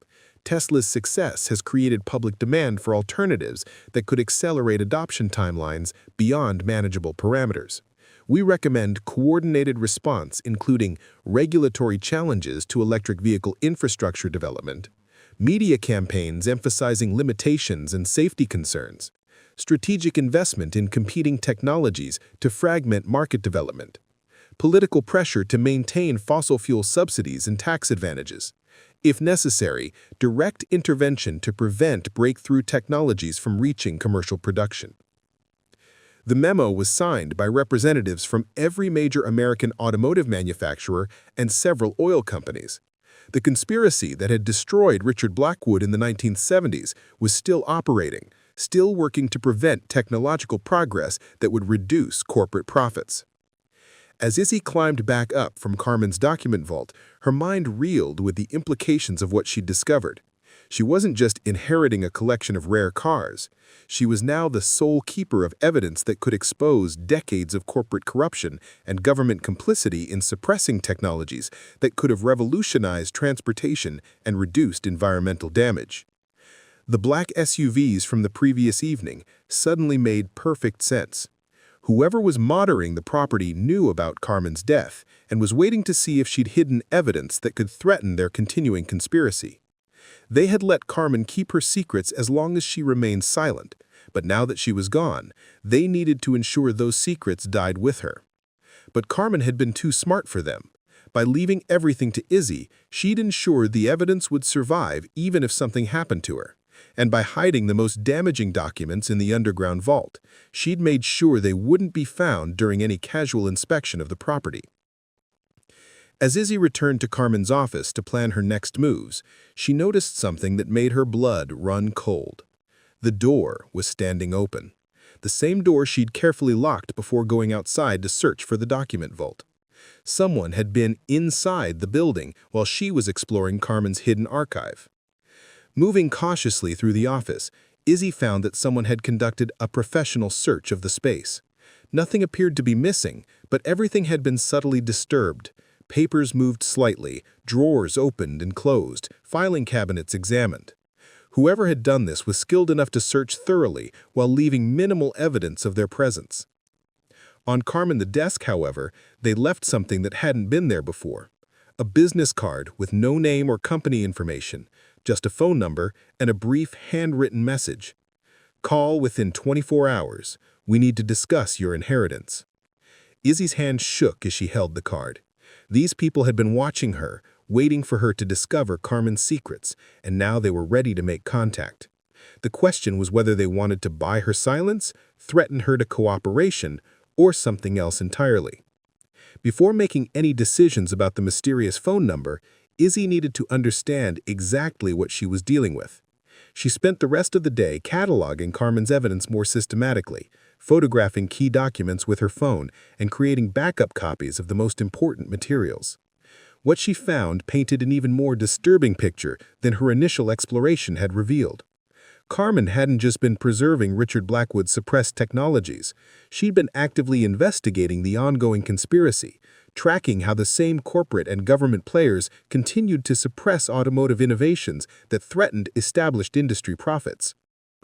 Tesla's success has created public demand for alternatives that could accelerate adoption timelines beyond manageable parameters. We recommend coordinated response including regulatory challenges to electric vehicle infrastructure development, media campaigns emphasizing limitations and safety concerns, strategic investment in competing technologies to fragment market development, political pressure to maintain fossil fuel subsidies and tax advantages. If necessary, direct intervention to prevent breakthrough technologies from reaching commercial production. The memo was signed by representatives from every major American automotive manufacturer and several oil companies. The conspiracy that had destroyed Richard Blackwood in the 1970s was still operating, still working to prevent technological progress that would reduce corporate profits. As Izzy climbed back up from Carmen's document vault, her mind reeled with the implications of what she'd discovered. She wasn't just inheriting a collection of rare cars. She was now the sole keeper of evidence that could expose decades of corporate corruption and government complicity in suppressing technologies that could have revolutionized transportation and reduced environmental damage. The black SUVs from the previous evening suddenly made perfect sense. Whoever was monitoring the property knew about Carmen's death and was waiting to see if she'd hidden evidence that could threaten their continuing conspiracy. They had let Carmen keep her secrets as long as she remained silent, but now that she was gone, they needed to ensure those secrets died with her. But Carmen had been too smart for them. By leaving everything to Izzy, she'd ensured the evidence would survive even if something happened to her. And by hiding the most damaging documents in the underground vault, she'd made sure they wouldn't be found during any casual inspection of the property. As Izzy returned to Carmen's office to plan her next moves, she noticed something that made her blood run cold. The door was standing open, the same door she'd carefully locked before going outside to search for the document vault. Someone had been inside the building while she was exploring Carmen's hidden archive. Moving cautiously through the office, Izzy found that someone had conducted a professional search of the space. Nothing appeared to be missing, but everything had been subtly disturbed. Papers moved slightly, drawers opened and closed, filing cabinets examined. Whoever had done this was skilled enough to search thoroughly while leaving minimal evidence of their presence. On Carmen's desk, however, they left something that hadn't been there before. A business card with no name or company information, just a phone number and a brief handwritten message. Call within 24 hours. We need to discuss your inheritance. Izzy's hand shook as she held the card. These people had been watching her, waiting for her to discover Carmen's secrets, and now they were ready to make contact. The question was whether they wanted to buy her silence, threaten her to cooperation, or something else entirely. Before making any decisions about the mysterious phone number, Izzy needed to understand exactly what she was dealing with. She spent the rest of the day cataloging Carmen's evidence more systematically, photographing key documents with her phone and creating backup copies of the most important materials. What she found painted an even more disturbing picture than her initial exploration had revealed. Carmen hadn't just been preserving Richard Blackwood's suppressed technologies. She'd been actively investigating the ongoing conspiracy, tracking how the same corporate and government players continued to suppress automotive innovations that threatened established industry profits.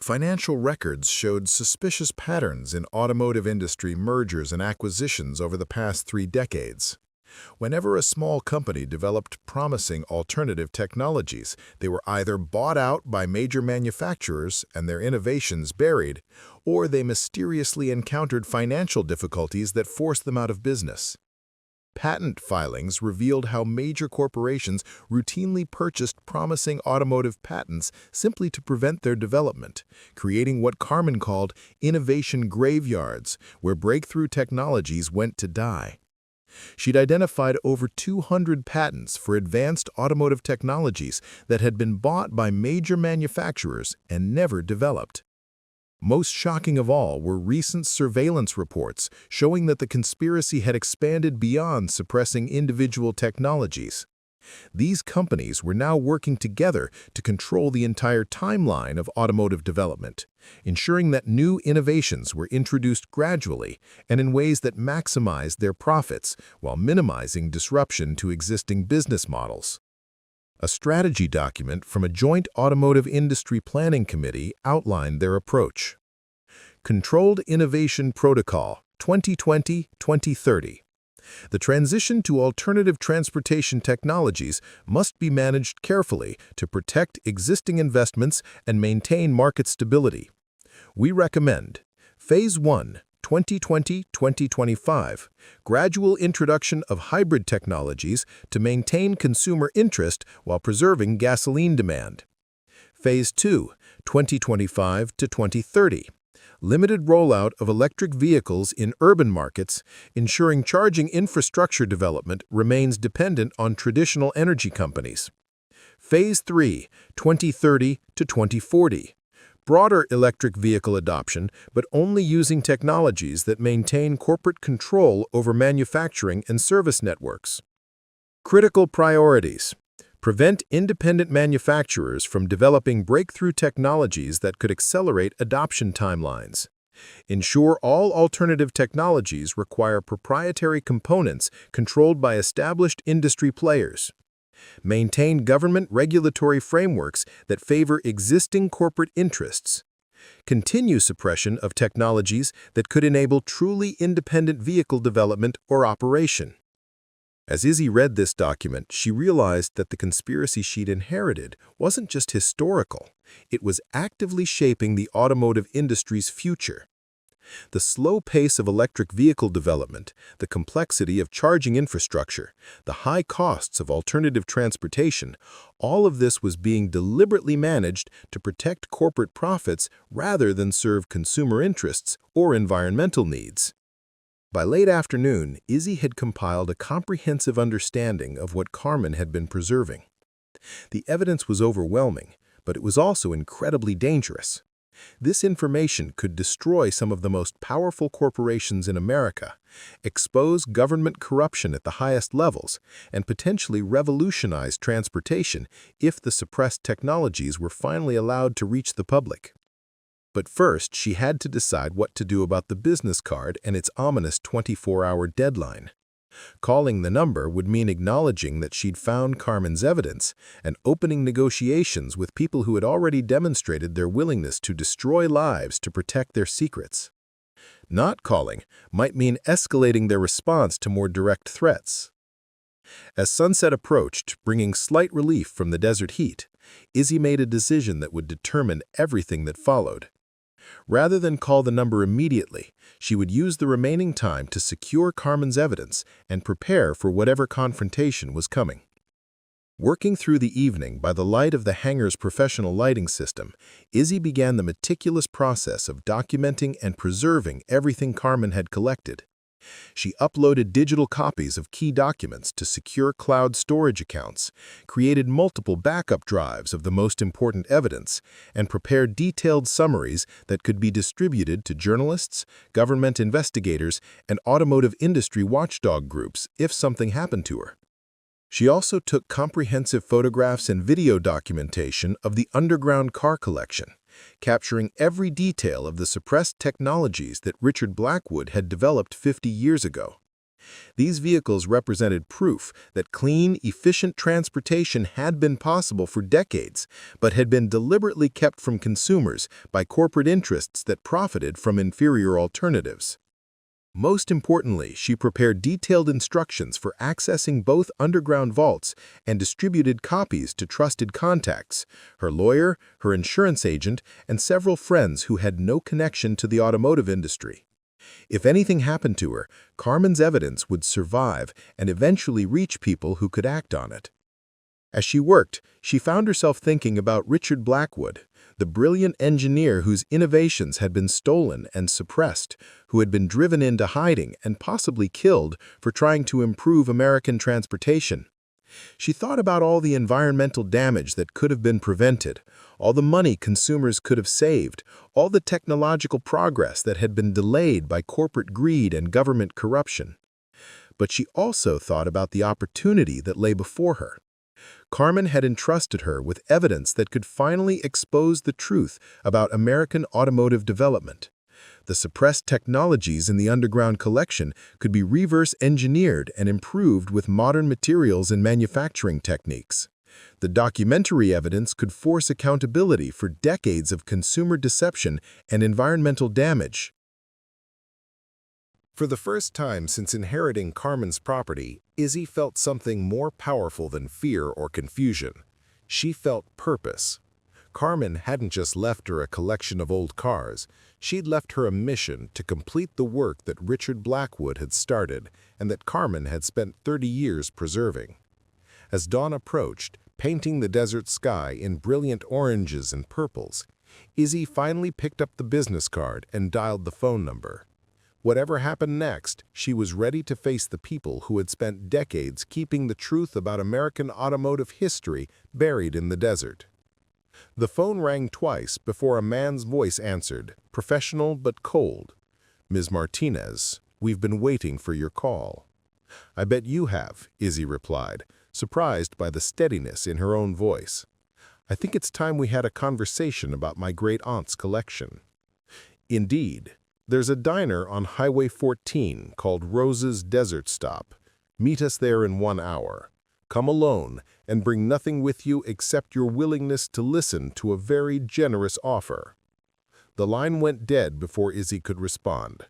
Financial records showed suspicious patterns in automotive industry mergers and acquisitions over the past 3 decades. Whenever a small company developed promising alternative technologies, they were either bought out by major manufacturers and their innovations buried, or they mysteriously encountered financial difficulties that forced them out of business. Patent filings revealed how major corporations routinely purchased promising automotive patents simply to prevent their development, creating what Carmen called innovation graveyards, where breakthrough technologies went to die. She'd identified over 200 patents for advanced automotive technologies that had been bought by major manufacturers and never developed. Most shocking of all were recent surveillance reports showing that the conspiracy had expanded beyond suppressing individual technologies. These companies were now working together to control the entire timeline of automotive development, ensuring that new innovations were introduced gradually and in ways that maximized their profits while minimizing disruption to existing business models. A strategy document from a joint automotive industry planning committee outlined their approach. Controlled Innovation Protocol 2020-2030. The transition to alternative transportation technologies must be managed carefully to protect existing investments and maintain market stability. We recommend Phase 1, 2020-2025, gradual introduction of hybrid technologies to maintain consumer interest while preserving gasoline demand. Phase 2, 2025-2030, limited rollout of electric vehicles in urban markets, ensuring charging infrastructure development remains dependent on traditional energy companies. Phase 3, 2030-2040, broader electric vehicle adoption, but only using technologies that maintain corporate control over manufacturing and service networks. Critical priorities. Prevent independent manufacturers from developing breakthrough technologies that could accelerate adoption timelines. Ensure all alternative technologies require proprietary components controlled by established industry players. Maintain government regulatory frameworks that favor existing corporate interests. Continue suppression of technologies that could enable truly independent vehicle development or operation. As Izzy read this document, she realized that the conspiracy she'd inherited wasn't just historical, it was actively shaping the automotive industry's future. The slow pace of electric vehicle development, the complexity of charging infrastructure, the high costs of alternative transportation, all of this was being deliberately managed to protect corporate profits rather than serve consumer interests or environmental needs. By late afternoon, Izzy had compiled a comprehensive understanding of what Carmen had been preserving. The evidence was overwhelming, but it was also incredibly dangerous. This information could destroy some of the most powerful corporations in America, expose government corruption at the highest levels, and potentially revolutionize transportation if the suppressed technologies were finally allowed to reach the public. But first, she had to decide what to do about the business card and its ominous 24-hour deadline. Calling the number would mean acknowledging that she'd found Carmen's evidence and opening negotiations with people who had already demonstrated their willingness to destroy lives to protect their secrets. Not calling might mean escalating their response to more direct threats. As sunset approached, bringing slight relief from the desert heat, Izzy made a decision that would determine everything that followed. Rather than call the number immediately, she would use the remaining time to secure Carmen's evidence and prepare for whatever confrontation was coming. Working through the evening by the light of the hangar's professional lighting system, Izzy began the meticulous process of documenting and preserving everything Carmen had collected. She uploaded digital copies of key documents to secure cloud storage accounts, created multiple backup drives of the most important evidence, and prepared detailed summaries that could be distributed to journalists, government investigators, and automotive industry watchdog groups if something happened to her. She also took comprehensive photographs and video documentation of the underground car collection, capturing every detail of the suppressed technologies that Richard Blackwood had developed 50 years ago. These vehicles represented proof that clean, efficient transportation had been possible for decades, but had been deliberately kept from consumers by corporate interests that profited from inferior alternatives. Most importantly, she prepared detailed instructions for accessing both underground vaults and distributed copies to trusted contacts, her lawyer, her insurance agent, and several friends who had no connection to the automotive industry. If anything happened to her, Carmen's evidence would survive and eventually reach people who could act on it. As she worked, she found herself thinking about Richard Blackwood, the brilliant engineer whose innovations had been stolen and suppressed, who had been driven into hiding and possibly killed for trying to improve American transportation. She thought about all the environmental damage that could have been prevented, all the money consumers could have saved, all the technological progress that had been delayed by corporate greed and government corruption. But she also thought about the opportunity that lay before her. Carmen had entrusted her with evidence that could finally expose the truth about American automotive development. The suppressed technologies in the underground collection could be reverse-engineered and improved with modern materials and manufacturing techniques. The documentary evidence could force accountability for decades of consumer deception and environmental damage. For the first time since inheriting Carmen's property, Izzy felt something more powerful than fear or confusion. She felt purpose. Carmen hadn't just left her a collection of old cars. She'd left her a mission to complete the work that Richard Blackwood had started and that Carmen had spent 30 years preserving. As dawn approached, painting the desert sky in brilliant oranges and purples, Izzy finally picked up the business card and dialed the phone number. Whatever happened next, she was ready to face the people who had spent decades keeping the truth about American automotive history buried in the desert. The phone rang twice before a man's voice answered, professional but cold. "Ms. Martinez, we've been waiting for your call." "I bet you have," Izzy replied, surprised by the steadiness in her own voice. "I think it's time we had a conversation about my great-aunt's collection." "Indeed. There's a diner on Highway 14 called Rose's Desert Stop. Meet us there in 1 hour. Come alone and bring nothing with you except your willingness to listen to a very generous offer." The line went dead before Izzy could respond.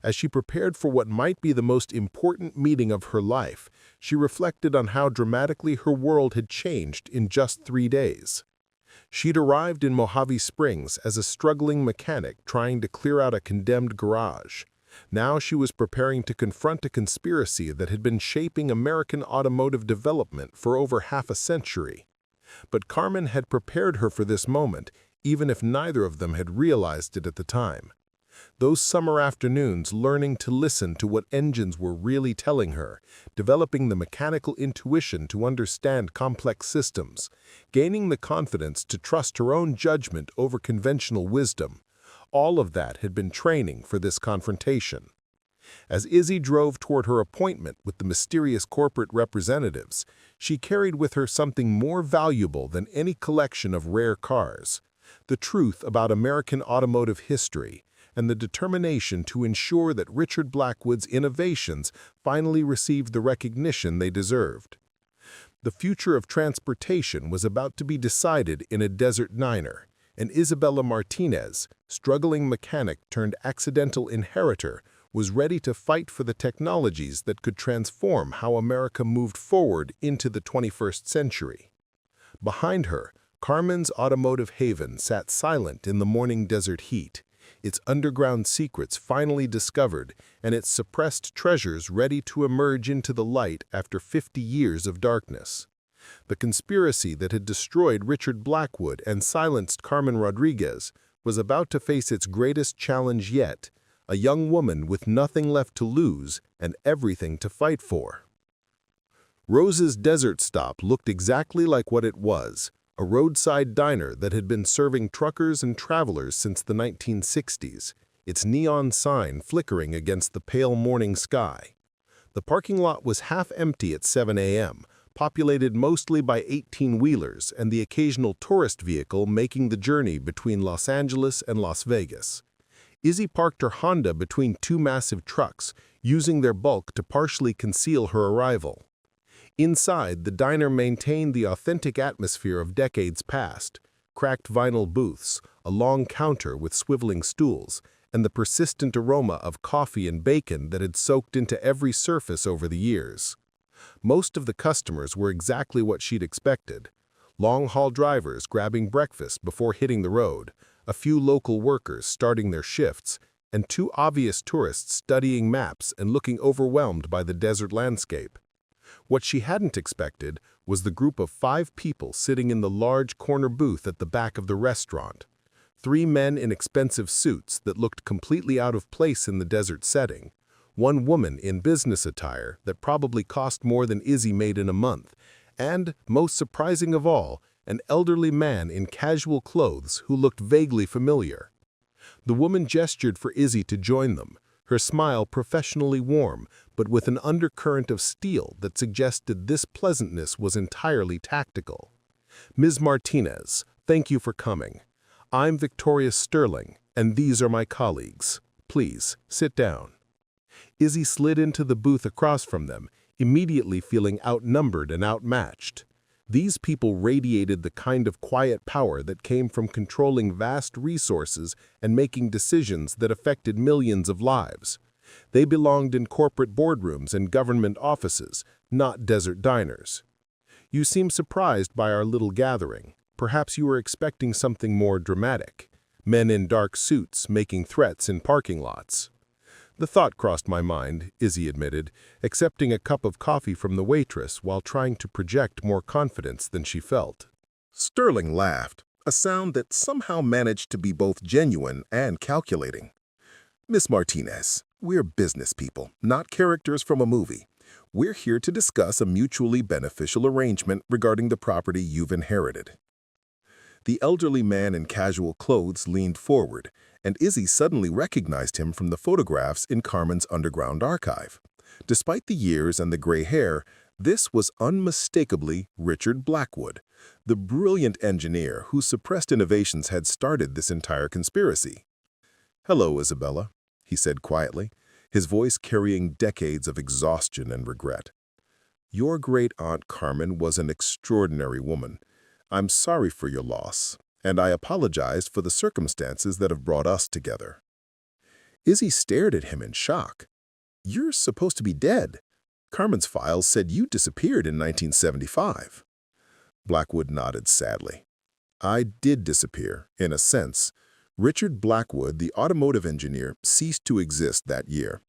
As she prepared for what might be the most important meeting of her life, she reflected on how dramatically her world had changed in just 3 days. She'd arrived in Mojave Springs as a struggling mechanic trying to clear out a condemned garage. Now she was preparing to confront a conspiracy that had been shaping American automotive development for over half a century. But Carmen had prepared her for this moment, even if neither of them had realized it at the time. Those summer afternoons learning to listen to what engines were really telling her, developing the mechanical intuition to understand complex systems, gaining the confidence to trust her own judgment over conventional wisdom, all of that had been training for this confrontation. As Izzy drove toward her appointment with the mysterious corporate representatives, she carried with her something more valuable than any collection of rare cars: the truth about American automotive history, and the determination to ensure that Richard Blackwood's innovations finally received the recognition they deserved. The future of transportation was about to be decided in a desert diner, and Isabella Martinez, struggling mechanic turned accidental inheritor, was ready to fight for the technologies that could transform how America moved forward into the 21st century. Behind her, Carmen's automotive haven sat silent in the morning desert heat, its underground secrets finally discovered and its suppressed treasures ready to emerge into the light after 50 years of darkness. The conspiracy that had destroyed Richard Blackwood and silenced Carmen Rodriguez was about to face its greatest challenge yet, a young woman with nothing left to lose and everything to fight for. Rose's Desert Stop looked exactly like what it was, a roadside diner that had been serving truckers and travelers since the 1960s, its neon sign flickering against the pale morning sky. The parking lot was half empty at 7 a.m., populated mostly by 18-wheelers and the occasional tourist vehicle making the journey between Los Angeles and Las Vegas. Izzy parked her Honda between two massive trucks, using their bulk to partially conceal her arrival. Inside, the diner maintained the authentic atmosphere of decades past: cracked vinyl booths, a long counter with swiveling stools, and the persistent aroma of coffee and bacon that had soaked into every surface over the years. Most of the customers were exactly what she'd expected: long-haul drivers grabbing breakfast before hitting the road, a few local workers starting their shifts, and two obvious tourists studying maps and looking overwhelmed by the desert landscape. What she hadn't expected was the group of 5 people sitting in the large corner booth at the back of the restaurant. 3 men in expensive suits that looked completely out of place in the desert setting, 1 woman in business attire that probably cost more than Izzy made in a month, and, most surprising of all, an elderly man in casual clothes who looked vaguely familiar. The woman gestured for Izzy to join them, her smile professionally warm, but with an undercurrent of steel that suggested this pleasantness was entirely tactical. "Ms. Martinez, thank you for coming. I'm Victoria Sterling, and these are my colleagues. Please, sit down." Izzy slid into the booth across from them, immediately feeling outnumbered and outmatched. These people radiated the kind of quiet power that came from controlling vast resources and making decisions that affected millions of lives. They belonged in corporate boardrooms and government offices, not desert diners. "You seem surprised by our little gathering. Perhaps you were expecting something more dramatic. Men in dark suits making threats in parking lots." "The thought crossed my mind," Izzy admitted, accepting a cup of coffee from the waitress while trying to project more confidence than she felt. Sterling laughed, a sound that somehow managed to be both genuine and calculating. "Miss Martinez, we're business people, not characters from a movie. We're here to discuss a mutually beneficial arrangement regarding the property you've inherited." The elderly man in casual clothes leaned forward, and Izzy suddenly recognized him from the photographs in Carmen's underground archive. Despite the years and the gray hair, this was unmistakably Richard Blackwood, the brilliant engineer whose suppressed innovations had started this entire conspiracy. "Hello, Isabella," he said quietly, his voice carrying decades of exhaustion and regret. "Your great-aunt Carmen was an extraordinary woman. I'm sorry for your loss, and I apologize for the circumstances that have brought us together." Izzy stared at him in shock. "You're supposed to be dead. Carmen's files said you disappeared in 1975. Blackwood nodded sadly. "I did disappear, in a sense. Richard Blackwood, the automotive engineer, ceased to exist that year.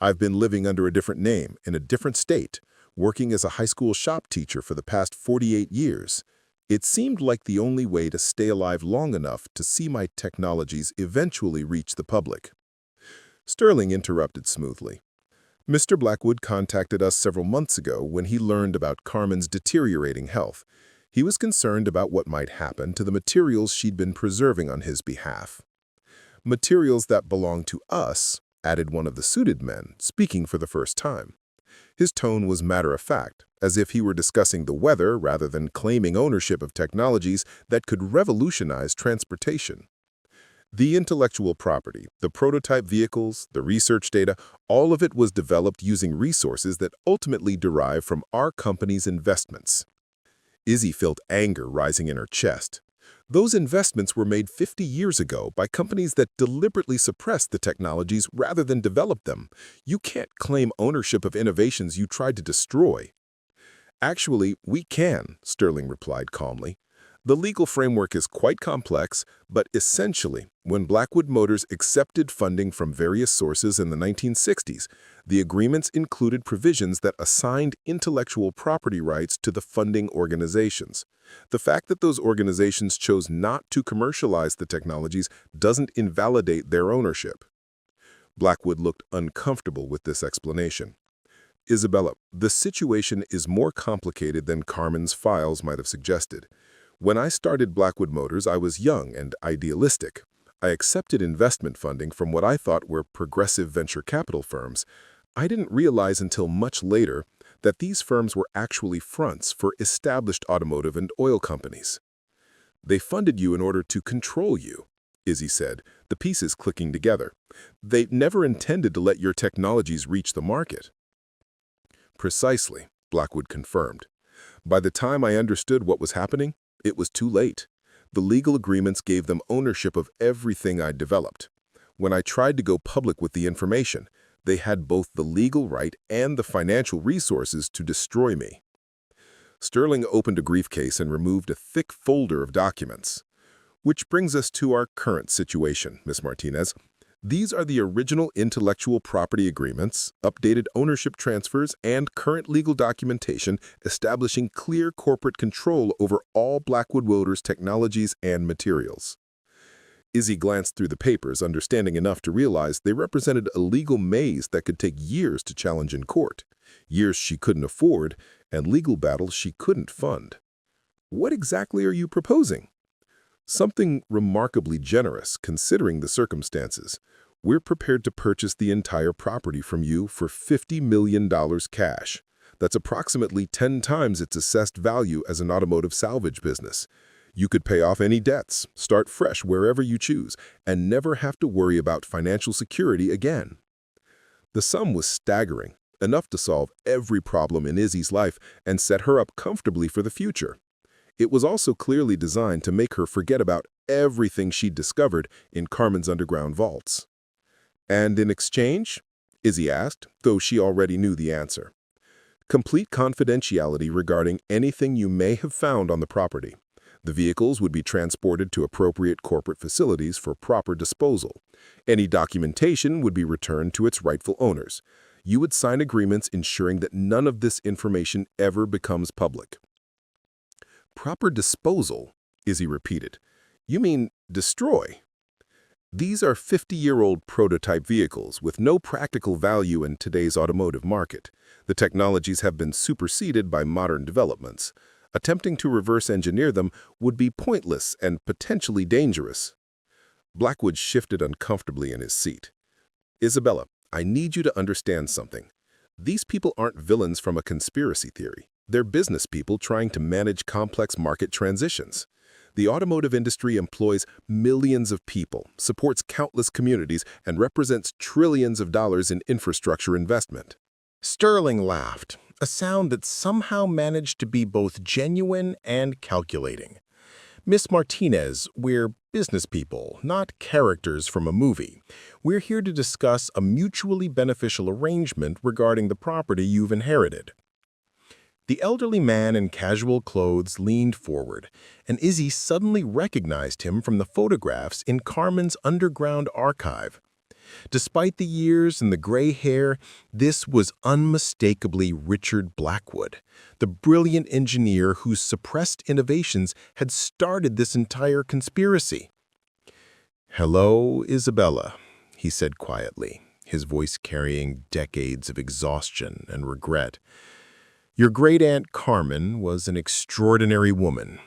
I've been living under a different name, in a different state, working as a high school shop teacher for the past 48 years. It seemed like the only way to stay alive long enough to see my technologies eventually reach the public." Sterling interrupted smoothly. "Mr. Blackwood contacted us several months ago when he learned about Carmen's deteriorating health. He was concerned about what might happen to the materials she'd been preserving on his behalf." "Materials that belong to us," added one of the suited men, speaking for the first time. His tone was matter-of-fact, as if he were discussing the weather rather than claiming ownership of technologies that could revolutionize transportation. "The intellectual property, the prototype vehicles, the research data, all of it was developed using resources that ultimately derive from our company's investments." Izzy felt anger rising in her chest. Those investments were made 50 years ago by companies that deliberately suppressed the technologies rather than develop them. You can't claim ownership of innovations you tried to destroy. "Actually, we can," Sterling replied calmly. "The legal framework is quite complex, but essentially, when Blackwood Motors accepted funding from various sources in the 1960s, the agreements included provisions that assigned intellectual property rights to the funding organizations. The fact that those organizations chose not to commercialize the technologies doesn't invalidate their ownership." Blackwood looked uncomfortable with this explanation. "Isabella, the situation is more complicated than Carmen's files might have suggested. When I started Blackwood Motors, I was young and idealistic. I accepted investment funding from what I thought were progressive venture capital firms. I didn't realize until much later that these firms were actually fronts for established automotive and oil companies. "They funded you in order to control you," Izzy said, the pieces clicking together. "They never intended to let your technologies reach the market." "Precisely," Blackwood confirmed. "By the time I understood what was happening, it was too late. The legal agreements gave them ownership of everything I'd developed. When I tried to go public with the information, they had both the legal right and the financial resources to destroy me." Sterling opened a briefcase and removed a thick folder of documents. "Which brings us to our current situation, Miss Martinez. These are the original intellectual property agreements, updated ownership transfers, and current legal documentation establishing clear corporate control over all Blackwood Motors technologies and materials." Izzy glanced through the papers, understanding enough to realize they represented a legal maze that could take years to challenge in court, years she couldn't afford, and legal battles she couldn't fund. "What exactly are you proposing?" "Something remarkably generous, considering the circumstances. We're prepared to purchase the entire property from you for $50 million cash. That's approximately 10 times its assessed value as an automotive salvage business. You could pay off any debts, start fresh wherever you choose, and never have to worry about financial security again." The sum was staggering, enough to solve every problem in Izzy's life and set her up comfortably for the future. It was also clearly designed to make her forget about everything she'd discovered in Carmen's underground vaults. "And in exchange?" Izzy asked, though she already knew the answer. "Complete confidentiality regarding anything you may have found on the property. The vehicles would be transported to appropriate corporate facilities for proper disposal. Any documentation would be returned to its rightful owners. You would sign agreements ensuring that none of this information ever becomes public." "Proper disposal," Izzy repeated. "You mean destroy?" "These are 50-year-old prototype vehicles with no practical value in today's automotive market. The technologies have been superseded by modern developments. Attempting to reverse engineer them would be pointless and potentially dangerous." Blackwood shifted uncomfortably in his seat. "Isabella, I need you to understand something. These people aren't villains from a conspiracy theory. They're business people trying to manage complex market transitions. The automotive industry employs millions of people, supports countless communities, and represents trillions of dollars in infrastructure investment." Sterling laughed, a sound that somehow managed to be both genuine and calculating. "Miss Martinez, we're business people, not characters from a movie. We're here to discuss a mutually beneficial arrangement regarding the property you've inherited." The elderly man in casual clothes leaned forward, and Izzy suddenly recognized him from the photographs in Carmen's underground archive. Despite the years and the gray hair, this was unmistakably Richard Blackwood, the brilliant engineer whose suppressed innovations had started this entire conspiracy. "Hello, Isabella," he said quietly, his voice carrying decades of exhaustion and regret. "Your great-aunt Carmen was an extraordinary woman.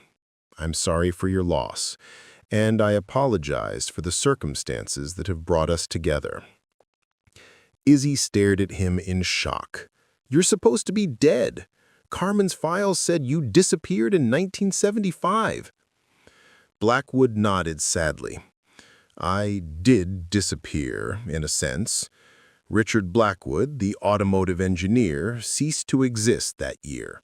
I'm sorry for your loss, and I apologize for the circumstances that have brought us together." Izzy stared at him in shock. "You're supposed to be dead. Carmen's files said you disappeared in 1975. Blackwood nodded sadly. "I did disappear, in a sense. Richard Blackwood, the automotive engineer, ceased to exist that year.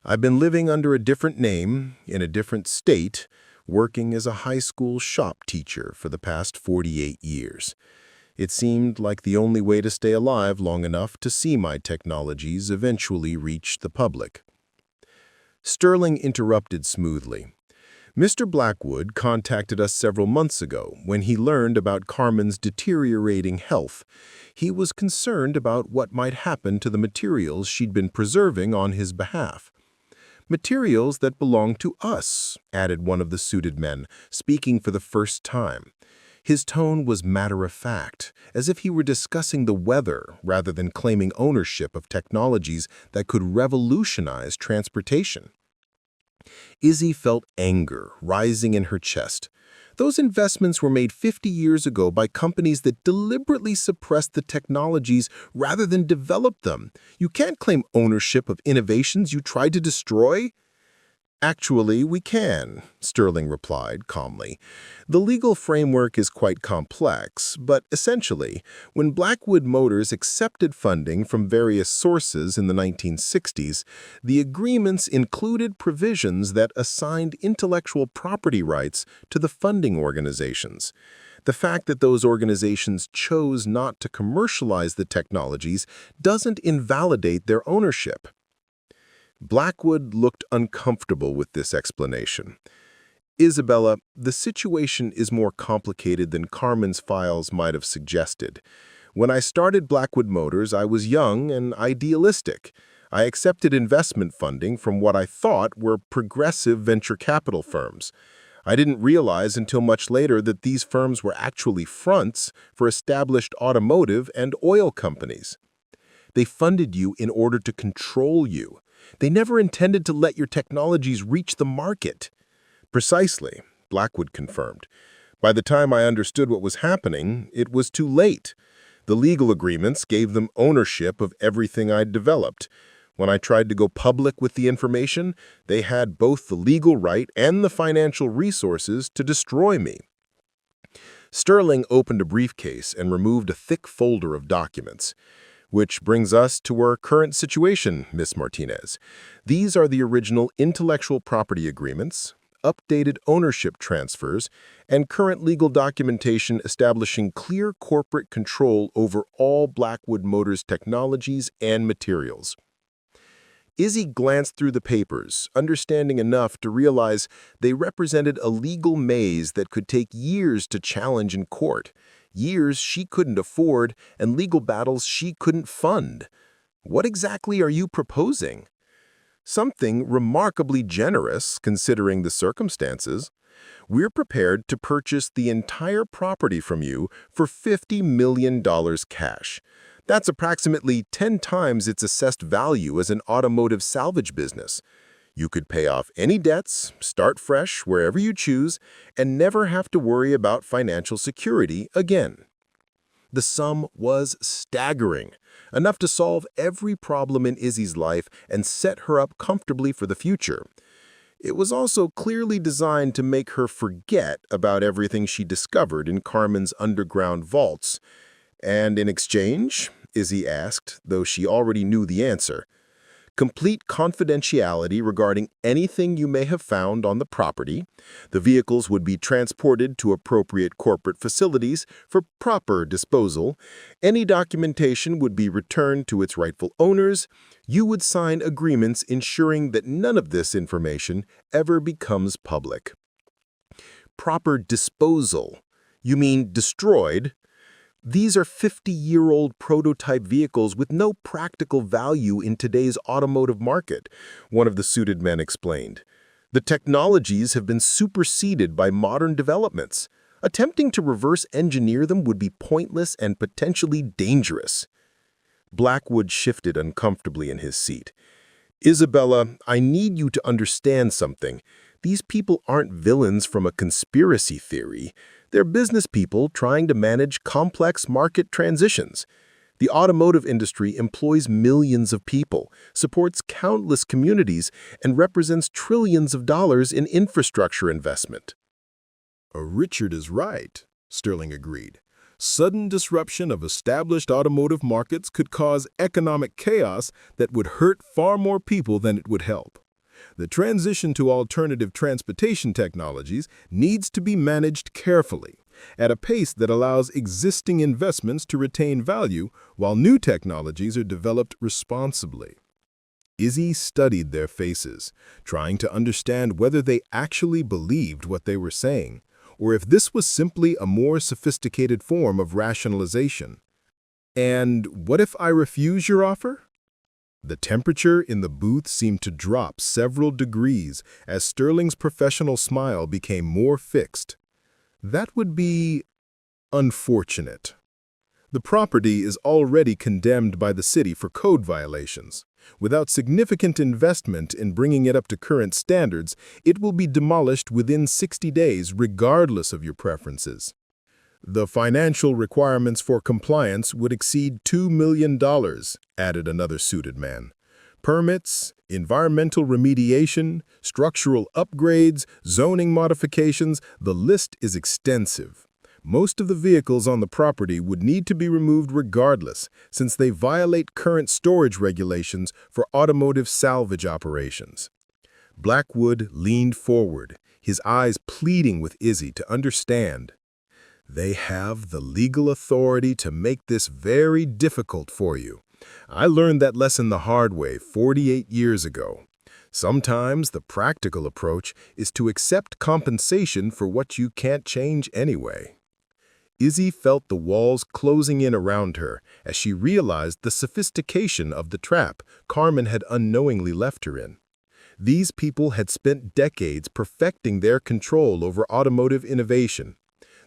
I've been living under a different name, in a different state, working as a high school shop teacher for the past 48 years. It seemed like the only way to stay alive long enough to see my technologies eventually reach the public." Sterling interrupted smoothly. "Mr. Blackwood contacted us several months ago when he learned about Carmen's deteriorating health. He was concerned about what might happen to the materials she'd been preserving on his behalf." "Materials that belong to us," added one of the suited men, speaking for the first time. His tone was matter-of-fact, as if he were discussing the weather rather than claiming ownership of technologies that could revolutionize transportation. Izzy felt anger rising in her chest. Those investments were made 50 years ago by companies that deliberately suppressed the technologies rather than developed them. You can't claim ownership of innovations you tried to destroy. Actually, we can, Sterling replied calmly. The legal framework is quite complex, but essentially, when Blackwood Motors accepted funding from various sources in the 1960s, the agreements included provisions that assigned intellectual property rights to the funding organizations. The fact that those organizations chose not to commercialize the technologies doesn't invalidate their ownership. Blackwood looked uncomfortable with this explanation. Isabella, the situation is more complicated than Carmen's files might have suggested. When I started Blackwood Motors, I was young and idealistic. I accepted investment funding from what I thought were progressive venture capital firms. I didn't realize until much later that these firms were actually fronts for established automotive and oil companies. They funded you in order to control you. They never intended to let your technologies reach the market. Precisely, Blackwood confirmed. By the time I understood what was happening, it was too late. The legal agreements gave them ownership of everything I'd developed. When I tried to go public with the information, they had both the legal right and the financial resources to destroy me. Sterling opened a briefcase and removed a thick folder of documents. Which brings us to our current situation, Miss Martinez. These are the original intellectual property agreements, updated ownership transfers, and current legal documentation establishing clear corporate control over all Blackwood Motors technologies and materials. Izzy glanced through the papers, understanding enough to realize they represented a legal maze that could take years to challenge in court. Years she couldn't afford, and legal battles she couldn't fund. What exactly are you proposing? Something remarkably generous, considering the circumstances. We're prepared to purchase the entire property from you for $50 million cash. That's approximately 10 times its assessed value as an automotive salvage business. You could pay off any debts, start fresh wherever you choose, and never have to worry about financial security again. The sum was staggering, enough to solve every problem in Izzy's life and set her up comfortably for the future. It was also clearly designed to make her forget about everything she discovered in Carmen's underground vaults. And in exchange, Izzy asked, though she already knew the answer, complete confidentiality regarding anything you may have found on the property. The vehicles would be transported to appropriate corporate facilities for proper disposal. Any documentation would be returned to its rightful owners. You would sign agreements ensuring that none of this information ever becomes public. Proper disposal? You mean destroyed? These are 50-year-old prototype vehicles with no practical value in today's automotive market, one of the suited men explained. The technologies have been superseded by modern developments. Attempting to reverse engineer them would be pointless and potentially dangerous. Blackwood shifted uncomfortably in his seat. Isabella, I need you to understand something. These people aren't villains from a conspiracy theory. They're business people trying to manage complex market transitions. The automotive industry employs millions of people, supports countless communities, and represents trillions of dollars in infrastructure investment. Richard is right, Sterling agreed. Sudden disruption of established automotive markets could cause economic chaos that would hurt far more people than it would help. The transition to alternative transportation technologies needs to be managed carefully, at a pace that allows existing investments to retain value while new technologies are developed responsibly. Izzy studied their faces, trying to understand whether they actually believed what they were saying, or if this was simply a more sophisticated form of rationalization. And what if I refuse your offer? The temperature in the booth seemed to drop several degrees as Sterling's professional smile became more fixed. That would be unfortunate. The property is already condemned by the city for code violations. Without significant investment in bringing it up to current standards, it will be demolished within 60 days regardless of your preferences. The financial requirements for compliance would exceed $2 million, added another suited man. Permits, environmental remediation, structural upgrades, zoning modifications, the list is extensive. Most of the vehicles on the property would need to be removed regardless, since they violate current storage regulations for automotive salvage operations. Blackwood leaned forward, his eyes pleading with Izzy to understand. They have the legal authority to make this very difficult for you. I learned that lesson the hard way 48 years ago. Sometimes the practical approach is to accept compensation for what you can't change anyway. Izzy felt the walls closing in around her as she realized the sophistication of the trap Carmen had unknowingly left her in. These people had spent decades perfecting their control over automotive innovation.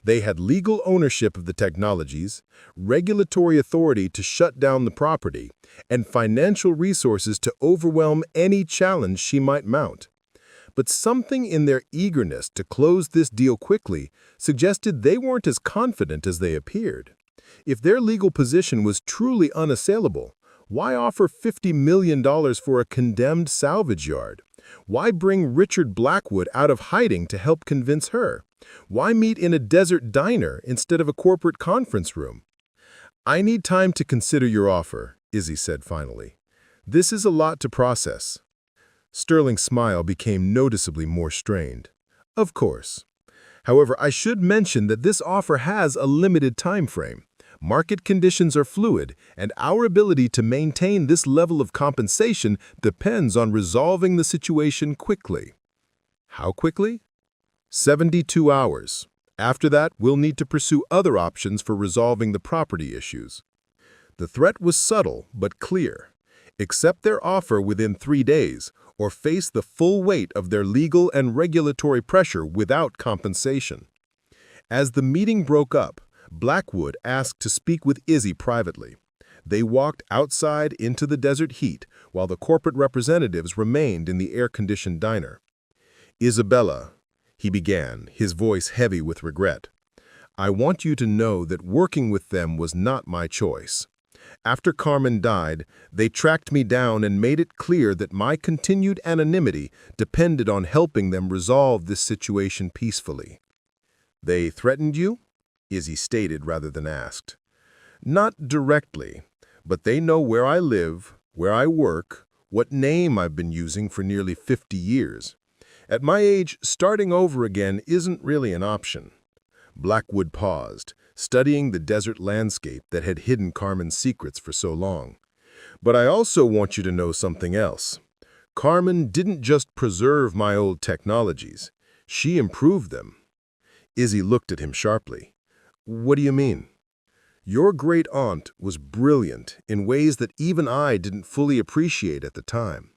They had legal ownership of the technologies, regulatory authority to shut down the property, and financial resources to overwhelm any challenge she might mount. But something in their eagerness to close this deal quickly suggested they weren't as confident as they appeared. If their legal position was truly unassailable, why offer $50 million for a condemned salvage yard? Why bring Richard Blackwood out of hiding to help convince her? Why meet in a desert diner instead of a corporate conference room? I need time to consider your offer, Izzy said finally. This is a lot to process. Sterling's smile became noticeably more strained. Of course. However, I should mention that this offer has a limited time frame. Market conditions are fluid, and our ability to maintain this level of compensation depends on resolving the situation quickly. How quickly? 72 hours. After that, we'll need to pursue other options for resolving the property issues. The threat was subtle but clear. Accept their offer within 3 days, or face the full weight of their legal and regulatory pressure without compensation. As the meeting broke up, Blackwood asked to speak with Izzy privately. They walked outside into the desert heat while the corporate representatives remained in the air-conditioned diner. Isabella, he began, his voice heavy with regret. I want you to know that working with them was not my choice. After Carmen died, they tracked me down and made it clear that my continued anonymity depended on helping them resolve this situation peacefully. They threatened you? Izzy stated rather than asked. Not directly, but they know where I live, where I work, what name I've been using for nearly 50 years. At my age, starting over again isn't really an option. Blackwood paused, studying the desert landscape that had hidden Carmen's secrets for so long. But I also want you to know something else. Carmen didn't just preserve my old technologies. She improved them. Izzy looked at him sharply. What do you mean? Your great-aunt was brilliant in ways that even I didn't fully appreciate at the time.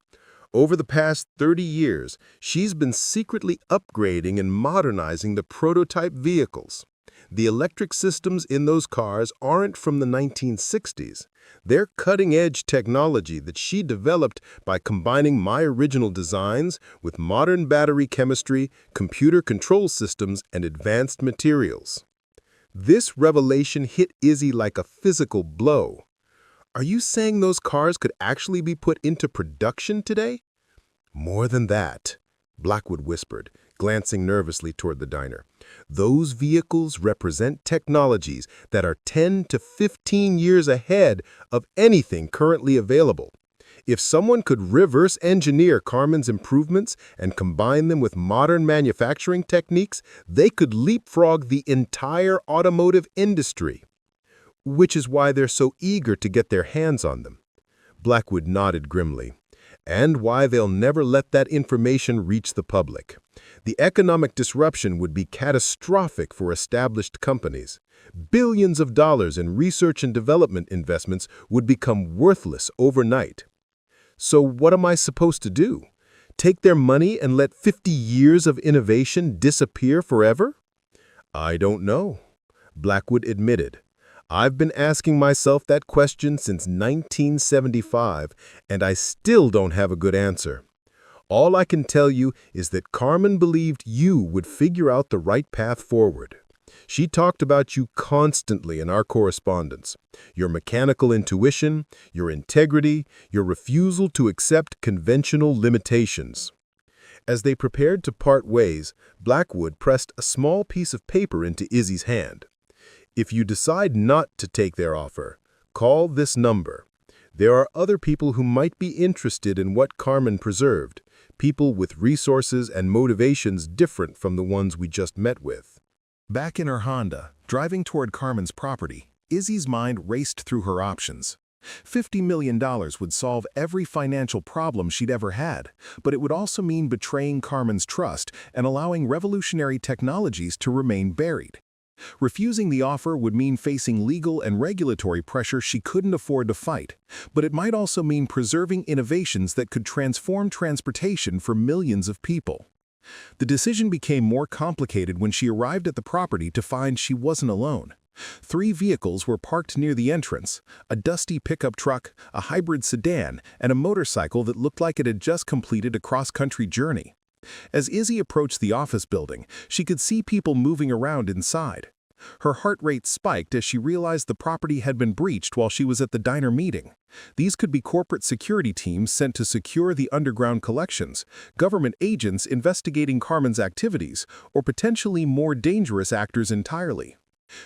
Over the past 30 years, she's been secretly upgrading and modernizing the prototype vehicles. The electric systems in those cars aren't from the 1960s. They're cutting-edge technology that she developed by combining my original designs with modern battery chemistry, computer control systems, and advanced materials. This revelation hit Izzy like a physical blow. Are you saying those cars could actually be put into production today? More than that, Blackwood whispered, glancing nervously toward the diner. Those vehicles represent technologies that are 10 to 15 years ahead of anything currently available. If someone could reverse engineer Carmen's improvements and combine them with modern manufacturing techniques, they could leapfrog the entire automotive industry. Which is why they're so eager to get their hands on them. Blackwood nodded grimly. And why they'll never let that information reach the public. The economic disruption would be catastrophic for established companies. Billions of dollars in research and development investments would become worthless overnight. So what am I supposed to do? Take their money and let 50 years of innovation disappear forever? I don't know, Blackwood admitted. I've been asking myself that question since 1975, and I still don't have a good answer. All I can tell you is that Carmen believed you would figure out the right path forward. She talked about you constantly in our correspondence. Your mechanical intuition, your integrity, your refusal to accept conventional limitations. As they prepared to part ways, Blackwood pressed a small piece of paper into Izzy's hand. If you decide not to take their offer, call this number. There are other people who might be interested in what Carmen preserved, people with resources and motivations different from the ones we just met with. Back in her Honda, driving toward Carmen's property, Izzy's mind raced through her options. $50 million would solve every financial problem she'd ever had, but it would also mean betraying Carmen's trust and allowing revolutionary technologies to remain buried. Refusing the offer would mean facing legal and regulatory pressure she couldn't afford to fight, but it might also mean preserving innovations that could transform transportation for millions of people. The decision became more complicated when she arrived at the property to find she wasn't alone. 3 vehicles were parked near the entrance: a dusty pickup truck, a hybrid sedan, and a motorcycle that looked like it had just completed a cross-country journey. As Izzy approached the office building, she could see people moving around inside. Her heart rate spiked as she realized the property had been breached while she was at the diner meeting. These could be corporate security teams sent to secure the underground collections, government agents investigating Carmen's activities, or potentially more dangerous actors entirely.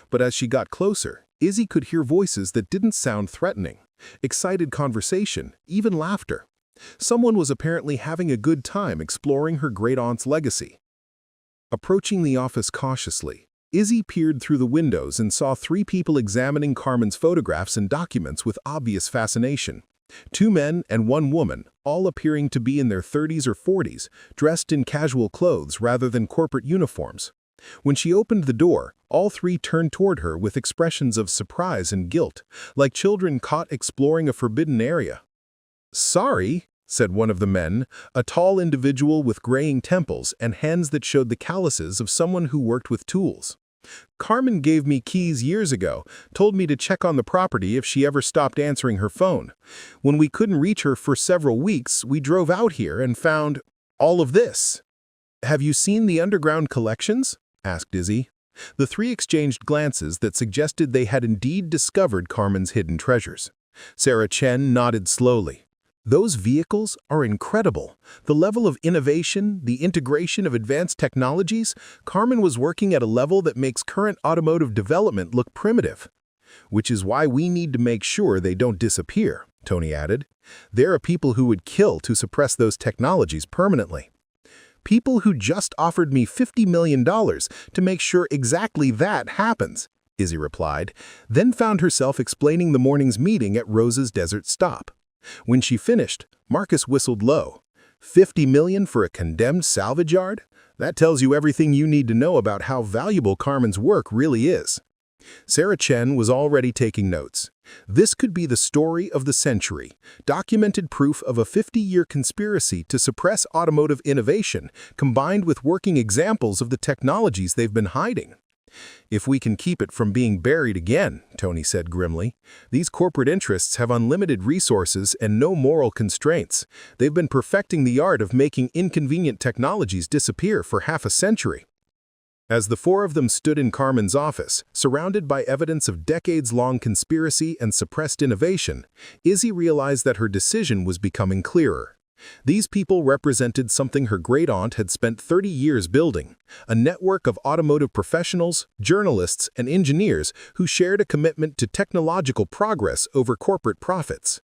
But as she got closer, Izzy could hear voices that didn't sound threatening. Excited conversation, even laughter. Someone was apparently having a good time exploring her great-aunt's legacy. Approaching the office cautiously, Izzy peered through the windows and saw 3 people examining Carmen's photographs and documents with obvious fascination. 2 men and 1 woman, all appearing to be in their 30s or 40s, dressed in casual clothes rather than corporate uniforms. When she opened the door, all 3 turned toward her with expressions of surprise and guilt, like children caught exploring a forbidden area. "Sorry," said one of the men, a tall individual with graying temples and hands that showed the calluses of someone who worked with tools. "Carmen gave me keys years ago, told me to check on the property if she ever stopped answering her phone. When we couldn't reach her for several weeks, we drove out here and found all of this." "Have you seen the underground collections?" asked Izzy. The 3 exchanged glances that suggested they had indeed discovered Carmen's hidden treasures. Sarah Chen nodded slowly. "Those vehicles are incredible. The level of innovation, the integration of advanced technologies, Carmen was working at a level that makes current automotive development look primitive. Which is why we need to make sure they don't disappear," Tony added. "There are people who would kill to suppress those technologies permanently." "People who just offered me $50 million to make sure exactly that happens," Izzy replied, then found herself explaining the morning's meeting at Rose's desert stop. When she finished, Marcus whistled low. $50 million for a condemned salvage yard? That tells you everything you need to know about how valuable Carmen's work really is. Sarah Chen was already taking notes. This could be the story of the century, documented proof of a 50-year conspiracy to suppress automotive innovation, combined with working examples of the technologies they've been hiding. "If we can keep it from being buried again," Tony said grimly. "These corporate interests have unlimited resources and no moral constraints. They've been perfecting the art of making inconvenient technologies disappear for half a century." As the 4 of them stood in Carmen's office, surrounded by evidence of decades-long conspiracy and suppressed innovation, Izzy realized that her decision was becoming clearer. These people represented something her great-aunt had spent 30 years building, a network of automotive professionals, journalists, and engineers who shared a commitment to technological progress over corporate profits.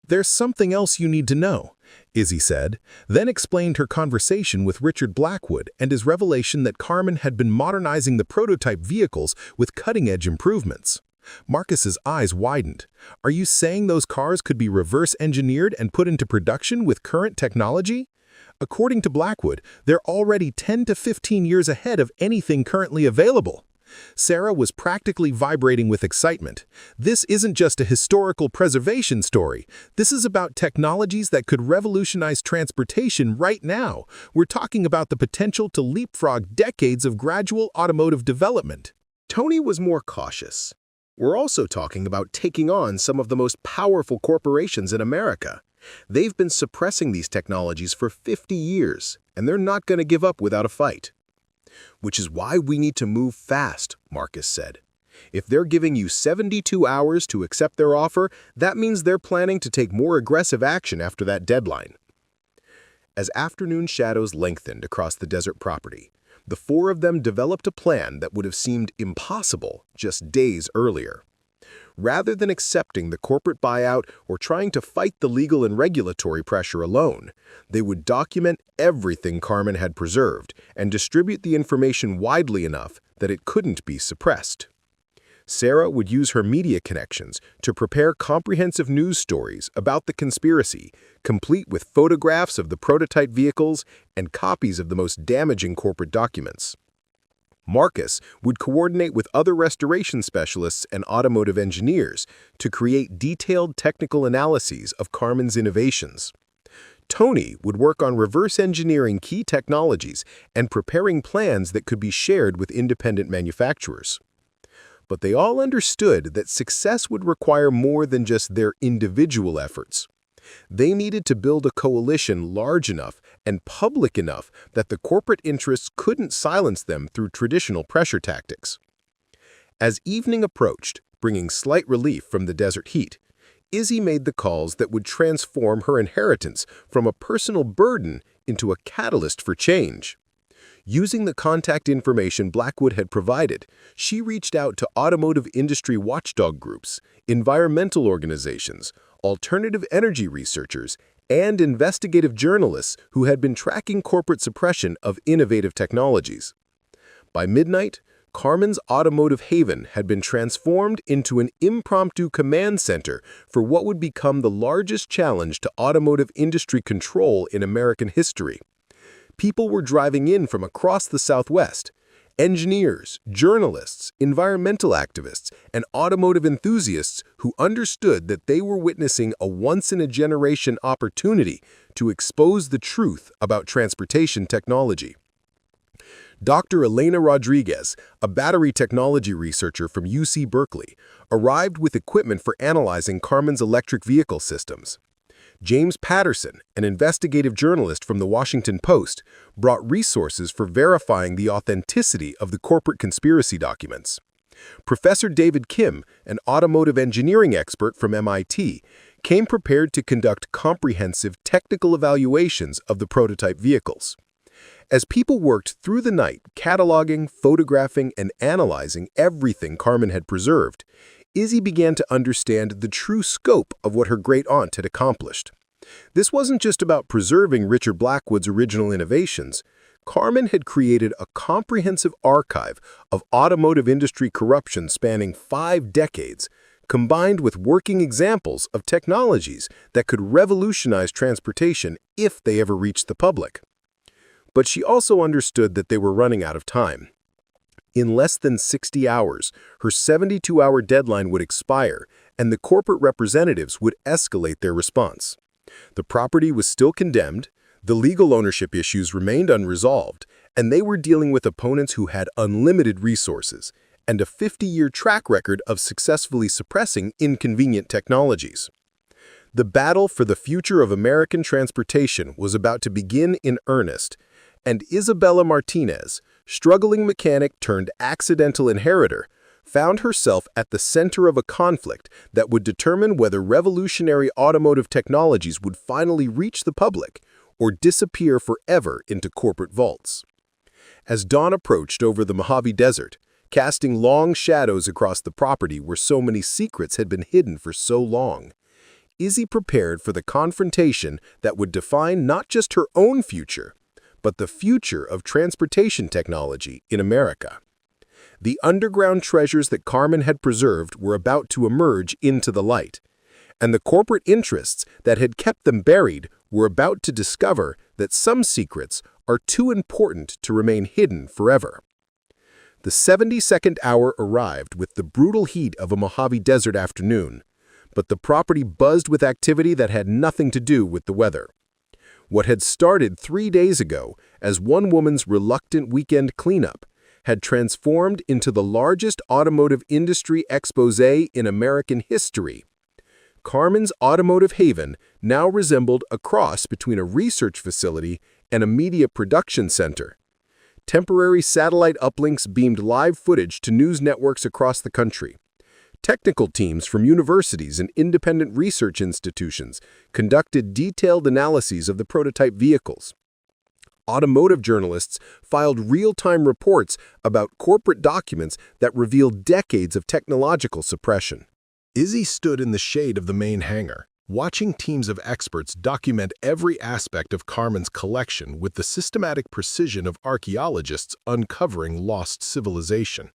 "There's something else you need to know," Izzy said, then explained her conversation with Richard Blackwood and his revelation that Carmen had been modernizing the prototype vehicles with cutting-edge improvements. Marcus's eyes widened. "Are you saying those cars could be reverse-engineered and put into production with current technology?" According to Blackwood, they're already 10 to 15 years ahead of anything currently available. Sarah was practically vibrating with excitement. "This isn't just a historical preservation story. This is about technologies that could revolutionize transportation right now. We're talking about the potential to leapfrog decades of gradual automotive development." Tony was more cautious. We're also talking about taking on some of the most powerful corporations in America. They've been suppressing these technologies for 50 years, and they're not going to give up without a fight. Which is why we need to move fast, Marcus said. If they're giving you 72 hours to accept their offer, that means they're planning to take more aggressive action after that deadline. As afternoon shadows lengthened across the desert property, the four of them developed a plan that would have seemed impossible just days earlier. Rather than accepting the corporate buyout or trying to fight the legal and regulatory pressure alone, they would document everything Carmen had preserved and distribute the information widely enough that it couldn't be suppressed. Sarah would use her media connections to prepare comprehensive news stories about the conspiracy, complete with photographs of the prototype vehicles and copies of the most damaging corporate documents. Marcus would coordinate with other restoration specialists and automotive engineers to create detailed technical analyses of Carmen's innovations. Tony would work on reverse engineering key technologies and preparing plans that could be shared with independent manufacturers. But they all understood that success would require more than just their individual efforts. They needed to build a coalition large enough and public enough that the corporate interests couldn't silence them through traditional pressure tactics. As evening approached, bringing slight relief from the desert heat, Izzy made the calls that would transform her inheritance from a personal burden into a catalyst for change. Using the contact information Blackwood had provided, she reached out to automotive industry watchdog groups, environmental organizations, alternative energy researchers, and investigative journalists who had been tracking corporate suppression of innovative technologies. By midnight, Carmen's automotive haven had been transformed into an impromptu command center for what would become the largest challenge to automotive industry control in American history. People were driving in from across the Southwest. Engineers, journalists, environmental activists, and automotive enthusiasts who understood that they were witnessing a once-in-a-generation opportunity to expose the truth about transportation technology. Dr. Elena Rodriguez, a battery technology researcher from UC Berkeley, arrived with equipment for analyzing Carmen's electric vehicle systems. James Patterson, an investigative journalist from The Washington Post, brought resources for verifying the authenticity of the corporate conspiracy documents. Professor David Kim, an automotive engineering expert from MIT, came prepared to conduct comprehensive technical evaluations of the prototype vehicles. As people worked through the night cataloging, photographing, and analyzing everything Carmen had preserved, Izzy began to understand the true scope of what her great-aunt had accomplished. This wasn't just about preserving Richard Blackwood's original innovations. Carmen had created a comprehensive archive of automotive industry corruption spanning 5 decades, combined with working examples of technologies that could revolutionize transportation if they ever reached the public. But she also understood that they were running out of time. In less than 60 hours, her 72-hour deadline would expire, and the corporate representatives would escalate their response. The property was still condemned, the legal ownership issues remained unresolved, and they were dealing with opponents who had unlimited resources and a 50-year track record of successfully suppressing inconvenient technologies. The battle for the future of American transportation was about to begin in earnest, and Isabella Martinez, struggling mechanic turned accidental inheritor, found herself at the center of a conflict that would determine whether revolutionary automotive technologies would finally reach the public or disappear forever into corporate vaults. As dawn approached over the Mojave Desert, casting long shadows across the property where so many secrets had been hidden for so long, Izzy prepared for the confrontation that would define not just her own future, but the future of transportation technology in America. The underground treasures that Carmen had preserved were about to emerge into the light, and the corporate interests that had kept them buried were about to discover that some secrets are too important to remain hidden forever. The 72nd hour arrived with the brutal heat of a Mojave Desert afternoon, but the property buzzed with activity that had nothing to do with the weather. What had started 3 days ago as one woman's reluctant weekend cleanup had transformed into the largest automotive industry exposé in American history. Carmen's automotive haven now resembled a cross between a research facility and a media production center. Temporary satellite uplinks beamed live footage to news networks across the country. Technical teams from universities and independent research institutions conducted detailed analyses of the prototype vehicles. Automotive journalists filed real-time reports about corporate documents that revealed decades of technological suppression. Izzy stood in the shade of the main hangar, watching teams of experts document every aspect of Carmen's collection with the systematic precision of archaeologists uncovering lost civilization.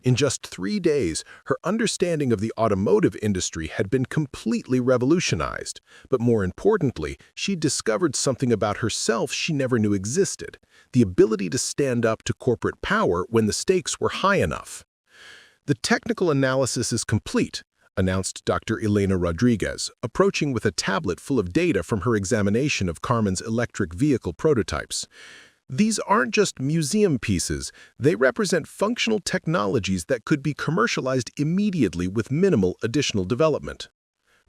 In just 3 days, her understanding of the automotive industry had been completely revolutionized. But more importantly, she discovered something about herself she never knew existed: the ability to stand up to corporate power when the stakes were high enough. "The technical analysis is complete," announced Dr. Elena Rodriguez, approaching with a tablet full of data from her examination of Carmen's electric vehicle prototypes. "These aren't just museum pieces, they represent functional technologies that could be commercialized immediately with minimal additional development."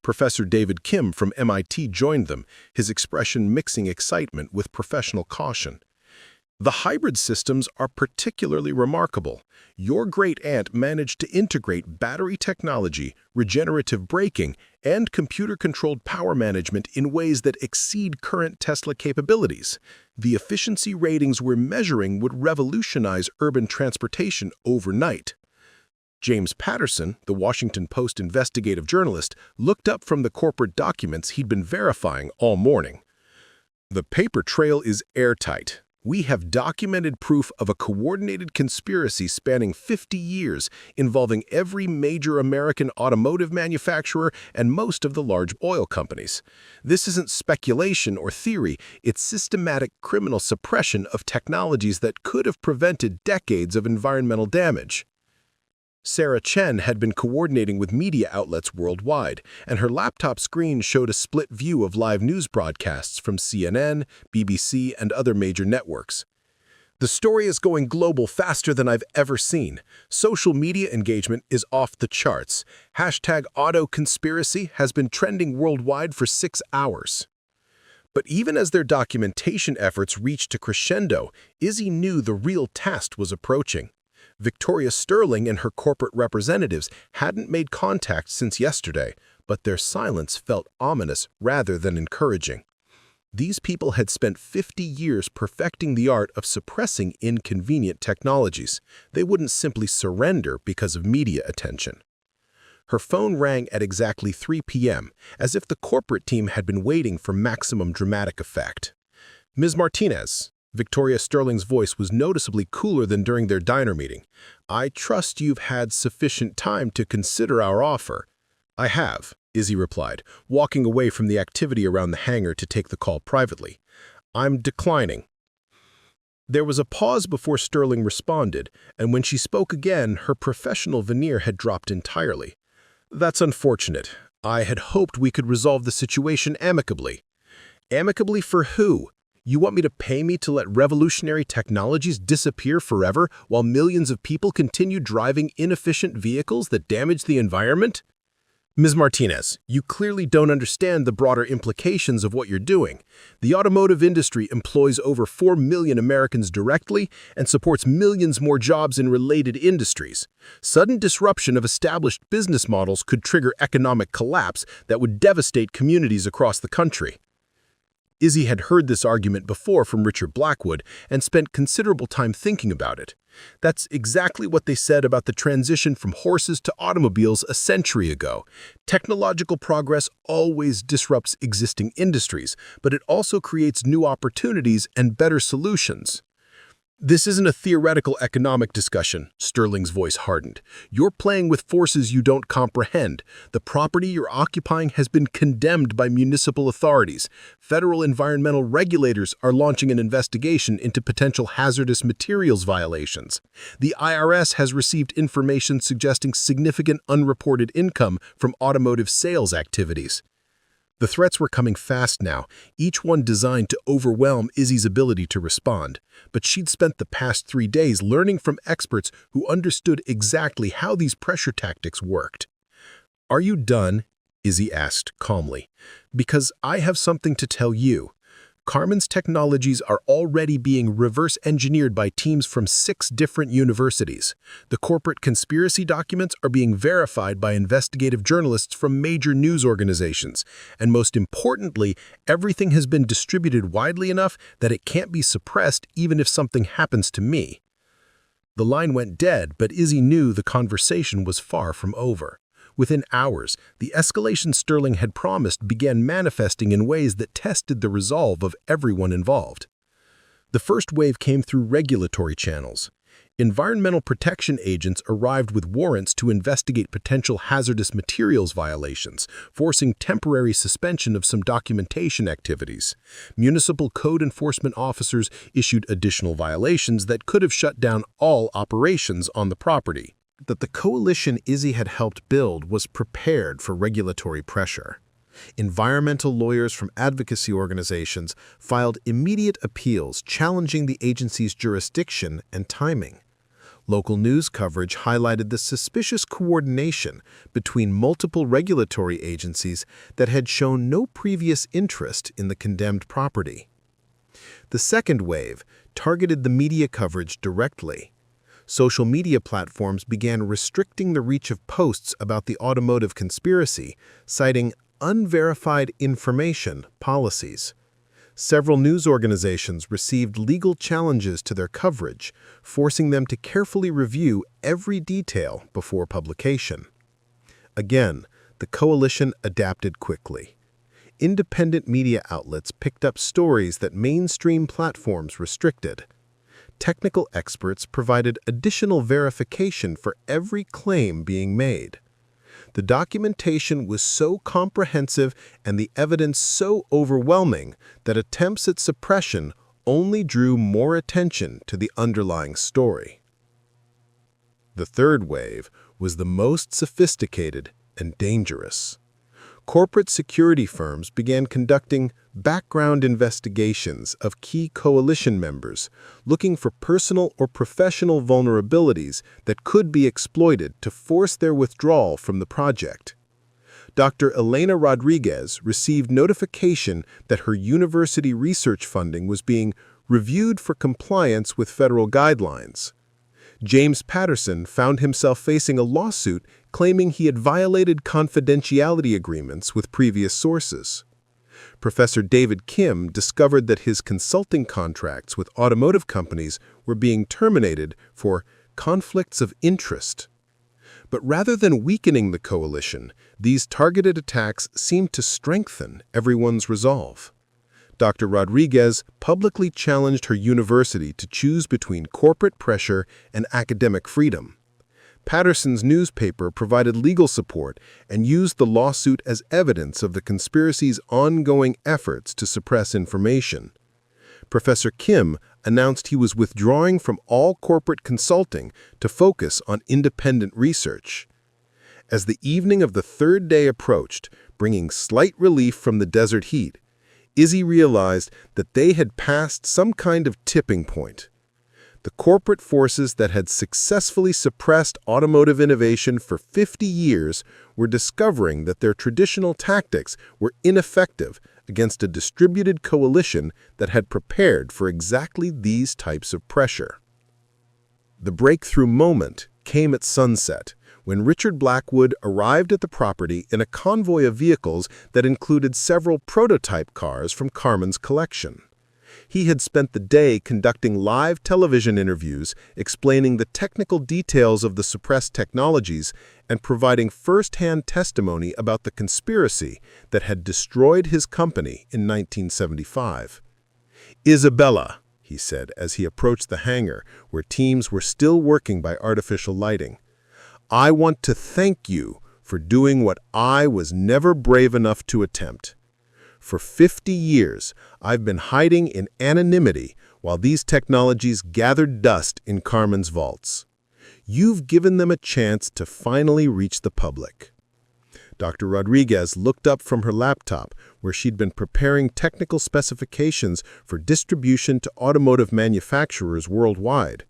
Professor David Kim from MIT joined them, his expression mixing excitement with professional caution. "The hybrid systems are particularly remarkable. Your great-aunt managed to integrate battery technology, regenerative braking, and computer-controlled power management in ways that exceed current Tesla capabilities. The efficiency ratings we're measuring would revolutionize urban transportation overnight." James Patterson, the Washington Post investigative journalist, looked up from the corporate documents he'd been verifying all morning. "The paper trail is airtight. We have documented proof of a coordinated conspiracy spanning 50 years, involving every major American automotive manufacturer and most of the large oil companies. This isn't speculation or theory, it's systematic criminal suppression of technologies that could have prevented decades of environmental damage." Sarah Chen had been coordinating with media outlets worldwide, and her laptop screen showed a split view of live news broadcasts from CNN, BBC, and other major networks. "The story is going global faster than I've ever seen. Social media engagement is off the charts. #AutoConspiracy has been trending worldwide for 6 hours. But even as their documentation efforts reached a crescendo, Izzy knew the real test was approaching. Victoria Sterling and her corporate representatives hadn't made contact since yesterday, but their silence felt ominous rather than encouraging. These people had spent 50 years perfecting the art of suppressing inconvenient technologies. They wouldn't simply surrender because of media attention. Her phone rang at exactly 3 p.m., as if the corporate team had been waiting for maximum dramatic effect. "Ms. Martinez." Victoria Sterling's voice was noticeably cooler than during their diner meeting. "I trust you've had sufficient time to consider our offer." "I have," Izzy replied, walking away from the activity around the hangar to take the call privately. "I'm declining." There was a pause before Sterling responded, and when she spoke again, her professional veneer had dropped entirely. "That's unfortunate. I had hoped we could resolve the situation amicably." "Amicably for who? You want me to pay me to let revolutionary technologies disappear forever while millions of people continue driving inefficient vehicles that damage the environment?" "Ms. Martinez, you clearly don't understand the broader implications of what you're doing. The automotive industry employs over 4 million Americans directly and supports millions more jobs in related industries. Sudden disruption of established business models could trigger economic collapse that would devastate communities across the country." Izzy had heard this argument before from Richard Blackwood and spent considerable time thinking about it. That's exactly what they said about the transition from horses to automobiles a century ago. Technological progress always disrupts existing industries, but it also creates new opportunities and better solutions. "This isn't a theoretical economic discussion," Sterling's voice hardened. "You're playing with forces you don't comprehend. The property you're occupying has been condemned by municipal authorities. Federal environmental regulators are launching an investigation into potential hazardous materials violations. The IRS has received information suggesting significant unreported income from automotive sales activities." The threats were coming fast now, each one designed to overwhelm Izzy's ability to respond. But she'd spent the past 3 days learning from experts who understood exactly how these pressure tactics worked. "Are you done?" Izzy asked calmly. "Because I have something to tell you. Carmen's technologies are already being reverse-engineered by teams from 6 different universities. The corporate conspiracy documents are being verified by investigative journalists from major news organizations. And most importantly, everything has been distributed widely enough that it can't be suppressed even if something happens to me." The line went dead, but Izzy knew the conversation was far from over. Within hours, the escalation Sterling had promised began manifesting in ways that tested the resolve of everyone involved. The first wave came through regulatory channels. Environmental protection agents arrived with warrants to investigate potential hazardous materials violations, forcing temporary suspension of some documentation activities. Municipal code enforcement officers issued additional violations that could have shut down all operations on the property. That the coalition Izzy had helped build was prepared for regulatory pressure. Environmental lawyers from advocacy organizations filed immediate appeals challenging the agency's jurisdiction and timing. Local news coverage highlighted the suspicious coordination between multiple regulatory agencies that had shown no previous interest in the condemned property. The second wave targeted the media coverage directly. Social media platforms began restricting the reach of posts about the automotive conspiracy, citing unverified information policies. Several news organizations received legal challenges to their coverage, forcing them to carefully review every detail before publication. Again, the coalition adapted quickly. Independent media outlets picked up stories that mainstream platforms restricted. Technical experts provided additional verification for every claim being made. The documentation was so comprehensive and the evidence so overwhelming that attempts at suppression only drew more attention to the underlying story. The third wave was the most sophisticated and dangerous. Corporate security firms began conducting background investigations of key coalition members, looking for personal or professional vulnerabilities that could be exploited to force their withdrawal from the project. Dr. Elena Rodriguez received notification that her university research funding was being reviewed for compliance with federal guidelines. James Patterson found himself facing a lawsuit claiming he had violated confidentiality agreements with previous sources. Professor David Kim discovered that his consulting contracts with automotive companies were being terminated for conflicts of interest. But rather than weakening the coalition, these targeted attacks seemed to strengthen everyone's resolve. Dr. Rodriguez publicly challenged her university to choose between corporate pressure and academic freedom. Patterson's newspaper provided legal support and used the lawsuit as evidence of the conspiracy's ongoing efforts to suppress information. Professor Kim announced he was withdrawing from all corporate consulting to focus on independent research. As the evening of the third day approached, bringing slight relief from the desert heat, Izzy realized that they had passed some kind of tipping point. The corporate forces that had successfully suppressed automotive innovation for 50 years were discovering that their traditional tactics were ineffective against a distributed coalition that had prepared for exactly these types of pressure. The breakthrough moment came at sunset, when Richard Blackwood arrived at the property in a convoy of vehicles that included several prototype cars from Carmen's collection. He had spent the day conducting live television interviews, explaining the technical details of the suppressed technologies, and providing first-hand testimony about the conspiracy that had destroyed his company in 1975. "Isabella," he said as he approached the hangar, where teams were still working by artificial lighting, "I want to thank you for doing what I was never brave enough to attempt. For 50 years, I've been hiding in anonymity while these technologies gathered dust in Carmen's vaults. You've given them a chance to finally reach the public." Dr. Rodriguez looked up from her laptop, where she'd been preparing technical specifications for distribution to automotive manufacturers worldwide.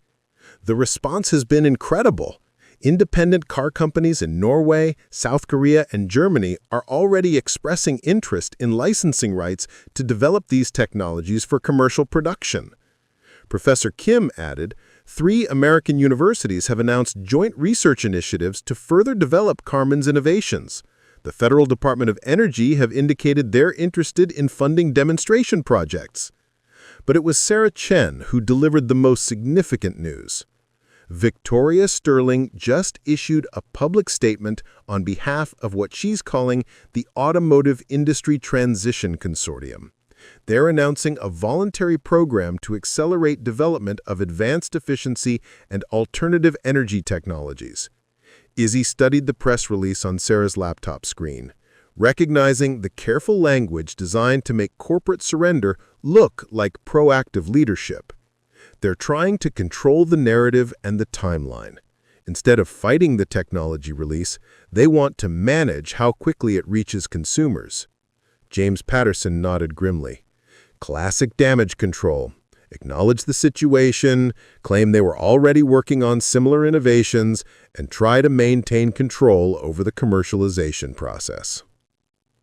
The response has been incredible. Independent car companies in Norway, South Korea, and Germany are already expressing interest in licensing rights to develop these technologies for commercial production. Professor Kim added, 3 American universities have announced joint research initiatives to further develop Karman's innovations. The Federal Department of Energy have indicated they're interested in funding demonstration projects. But it was Sarah Chen who delivered the most significant news. Victoria Sterling just issued a public statement on behalf of what she's calling the Automotive Industry Transition Consortium. They're announcing a voluntary program to accelerate development of advanced efficiency and alternative energy technologies. Izzy studied the press release on Sarah's laptop screen, recognizing the careful language designed to make corporate surrender look like proactive leadership. They're trying to control the narrative and the timeline. Instead of fighting the technology release, they want to manage how quickly it reaches consumers. James Patterson nodded grimly. Classic damage control. Acknowledge the situation, claim they were already working on similar innovations, and try to maintain control over the commercialization process.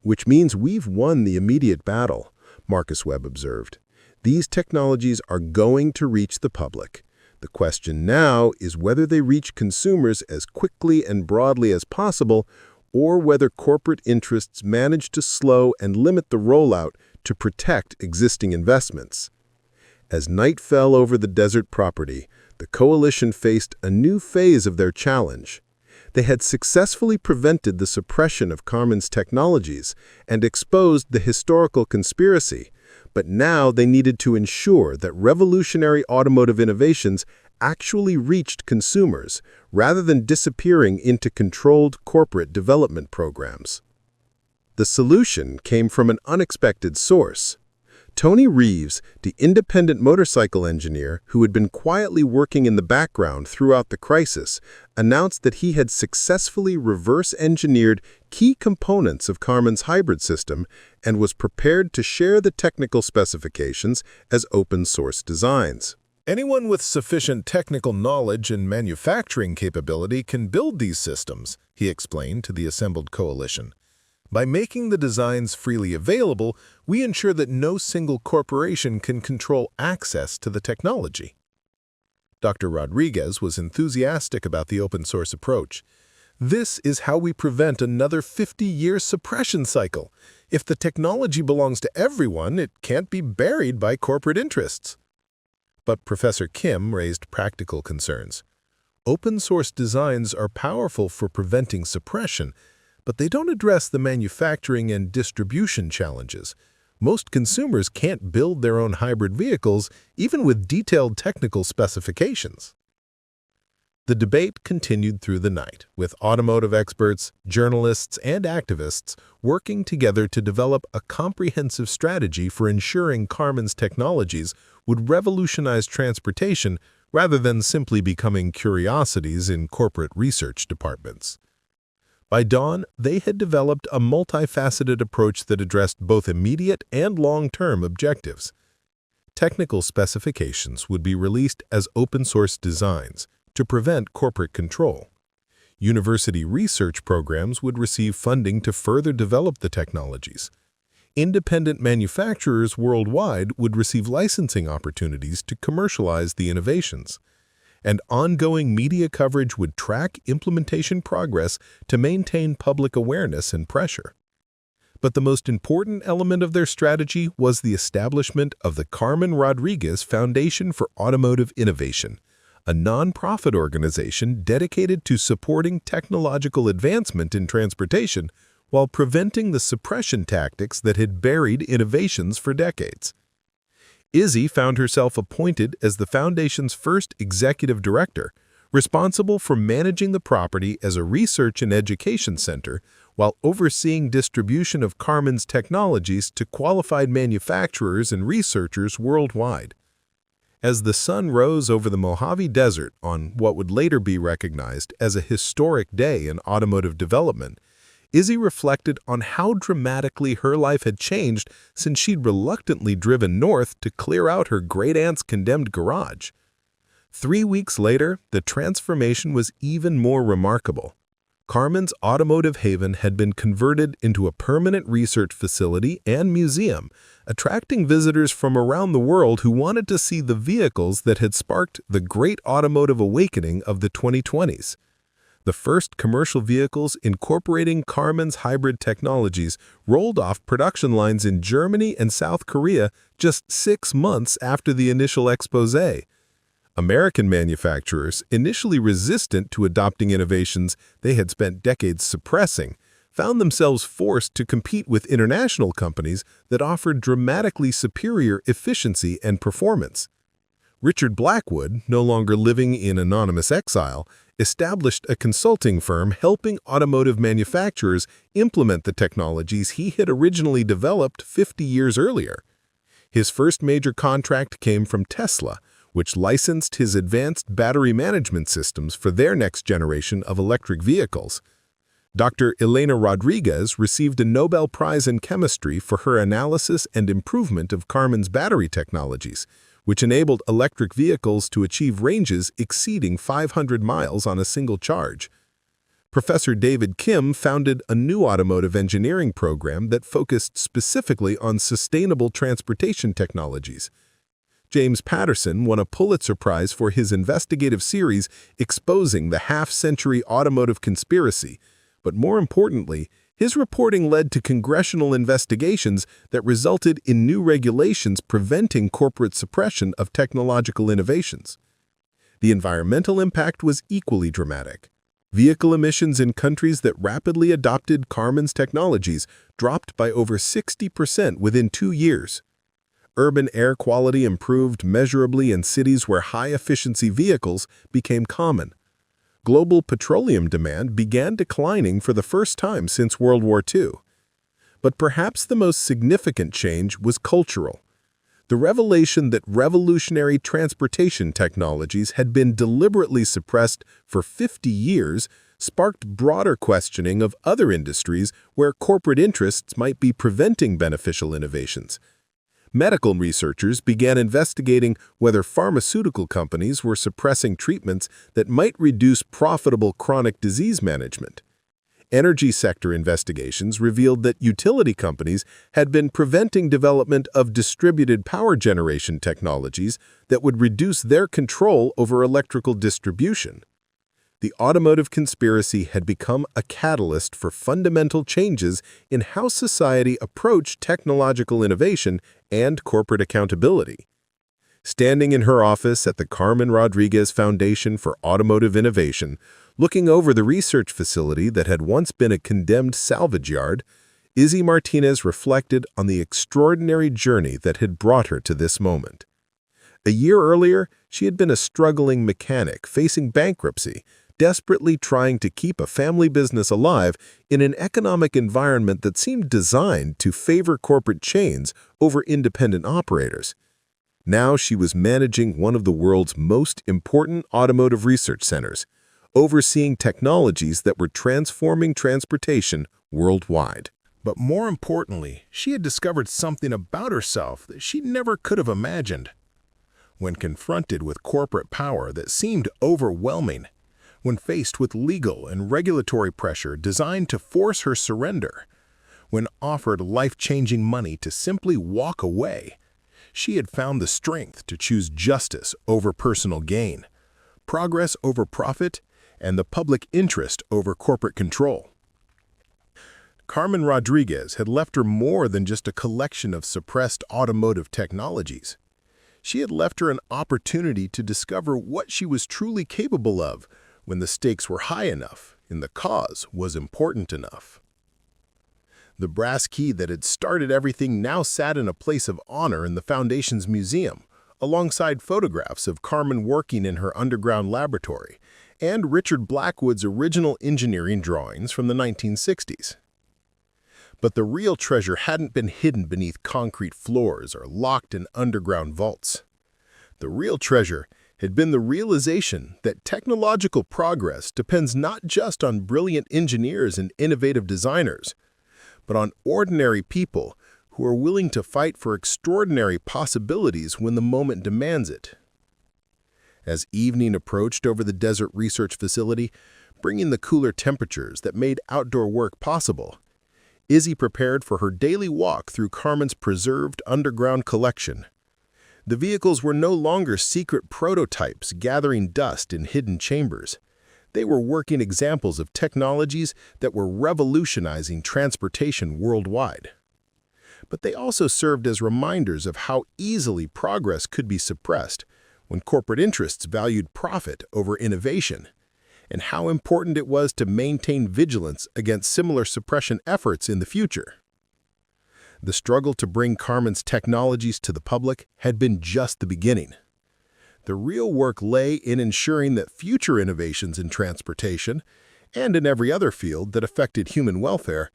Which means we've won the immediate battle, Marcus Webb observed. These technologies are going to reach the public. The question now is whether they reach consumers as quickly and broadly as possible, or whether corporate interests manage to slow and limit the rollout to protect existing investments. As night fell over the desert property, the coalition faced a new phase of their challenge. They had successfully prevented the suppression of Karman's technologies and exposed the historical conspiracy, but now they needed to ensure that revolutionary automotive innovations actually reached consumers rather than disappearing into controlled corporate development programs. The solution came from an unexpected source. Tony Reeves, the independent motorcycle engineer who had been quietly working in the background throughout the crisis, announced that he had successfully reverse-engineered key components of Karman's hybrid system and was prepared to share the technical specifications as open-source designs. Anyone with sufficient technical knowledge and manufacturing capability can build these systems, he explained to the assembled coalition. By making the designs freely available, we ensure that no single corporation can control access to the technology. Dr. Rodriguez was enthusiastic about the open-source approach. This is how we prevent another 50-year suppression cycle. If the technology belongs to everyone, it can't be buried by corporate interests. But Professor Kim raised practical concerns. Open-source designs are powerful for preventing suppression, but they don't address the manufacturing and distribution challenges. Most consumers can't build their own hybrid vehicles, even with detailed technical specifications. The debate continued through the night, with automotive experts, journalists, and activists working together to develop a comprehensive strategy for ensuring Karman's technologies would revolutionize transportation rather than simply becoming curiosities in corporate research departments. By dawn, they had developed a multifaceted approach that addressed both immediate and long-term objectives. Technical specifications would be released as open-source designs to prevent corporate control. University research programs would receive funding to further develop the technologies. Independent manufacturers worldwide would receive licensing opportunities to commercialize the innovations. And ongoing media coverage would track implementation progress to maintain public awareness and pressure. But the most important element of their strategy was the establishment of the Karman Rodriguez Foundation for Automotive Innovation, a nonprofit organization dedicated to supporting technological advancement in transportation while preventing the suppression tactics that had buried innovations for decades. Izzy found herself appointed as the Foundation's first executive director, responsible for managing the property as a research and education center while overseeing distribution of Karman's technologies to qualified manufacturers and researchers worldwide. As the sun rose over the Mojave Desert on what would later be recognized as a historic day in automotive development, Izzy reflected on how dramatically her life had changed since she'd reluctantly driven north to clear out her great-aunt's condemned garage. 3 weeks later, the transformation was even more remarkable. Carmen's automotive haven had been converted into a permanent research facility and museum, attracting visitors from around the world who wanted to see the vehicles that had sparked the great automotive awakening of the 2020s. The first commercial vehicles incorporating Carmen's hybrid technologies rolled off production lines in Germany and South Korea just 6 months after the initial exposé. American manufacturers, initially resistant to adopting innovations they had spent decades suppressing, found themselves forced to compete with international companies that offered dramatically superior efficiency and performance. Richard Blackwood, no longer living in anonymous exile, established a consulting firm helping automotive manufacturers implement the technologies he had originally developed 50 years earlier. His first major contract came from Tesla, which licensed his advanced battery management systems for their next generation of electric vehicles. Dr. Elena Rodriguez received a Nobel Prize in Chemistry for her analysis and improvement of Carmen's battery technologies, which enabled electric vehicles to achieve ranges exceeding 500 miles on a single charge. Professor David Kim founded a new automotive engineering program that focused specifically on sustainable transportation technologies. James Patterson won a Pulitzer Prize for his investigative series exposing the half-century automotive conspiracy, but more importantly, his reporting led to congressional investigations that resulted in new regulations preventing corporate suppression of technological innovations. The environmental impact was equally dramatic. Vehicle emissions in countries that rapidly adopted Carmen's technologies dropped by over 60% within 2 years. Urban air quality improved measurably in cities where high-efficiency vehicles became common. Global petroleum demand began declining for the first time since World War II. But perhaps the most significant change was cultural. The revelation that revolutionary transportation technologies had been deliberately suppressed for 50 years sparked broader questioning of other industries where corporate interests might be preventing beneficial innovations. Medical researchers began investigating whether pharmaceutical companies were suppressing treatments that might reduce profitable chronic disease management. Energy sector investigations revealed that utility companies had been preventing development of distributed power generation technologies that would reduce their control over electrical distribution. The automotive conspiracy had become a catalyst for fundamental changes in how society approached technological innovation and corporate accountability. Standing in her office at the Carmen Rodriguez Foundation for Automotive Innovation, looking over the research facility that had once been a condemned salvage yard, Izzy Martinez reflected on the extraordinary journey that had brought her to this moment. A year earlier, she had been a struggling mechanic facing bankruptcy, desperately trying to keep a family business alive in an economic environment that seemed designed to favor corporate chains over independent operators. Now she was managing one of the world's most important automotive research centers, overseeing technologies that were transforming transportation worldwide. But more importantly, she had discovered something about herself that she never could have imagined. When confronted with corporate power that seemed overwhelming, when faced with legal and regulatory pressure designed to force her surrender, when offered life-changing money to simply walk away, she had found the strength to choose justice over personal gain, progress over profit, and the public interest over corporate control. Carmen Rodriguez had left her more than just a collection of suppressed automotive technologies. She had left her an opportunity to discover what she was truly capable of when the stakes were high enough and the cause was important enough. The brass key that had started everything now sat in a place of honor in the Foundation's museum, alongside photographs of Carmen working in her underground laboratory and Richard Blackwood's original engineering drawings from the 1960s. But the real treasure hadn't been hidden beneath concrete floors or locked in underground vaults. The real treasure had been the realization that technological progress depends not just on brilliant engineers and innovative designers, but on ordinary people who are willing to fight for extraordinary possibilities when the moment demands it. As evening approached over the desert research facility, bringing the cooler temperatures that made outdoor work possible, Izzy prepared for her daily walk through Carmen's preserved underground collection. The vehicles were no longer secret prototypes gathering dust in hidden chambers. They were working examples of technologies that were revolutionizing transportation worldwide. But they also served as reminders of how easily progress could be suppressed when corporate interests valued profit over innovation, and how important it was to maintain vigilance against similar suppression efforts in the future. The struggle to bring Carmen's technologies to the public had been just the beginning. The real work lay in ensuring that future innovations in transportation, and in every other field that affected human welfare,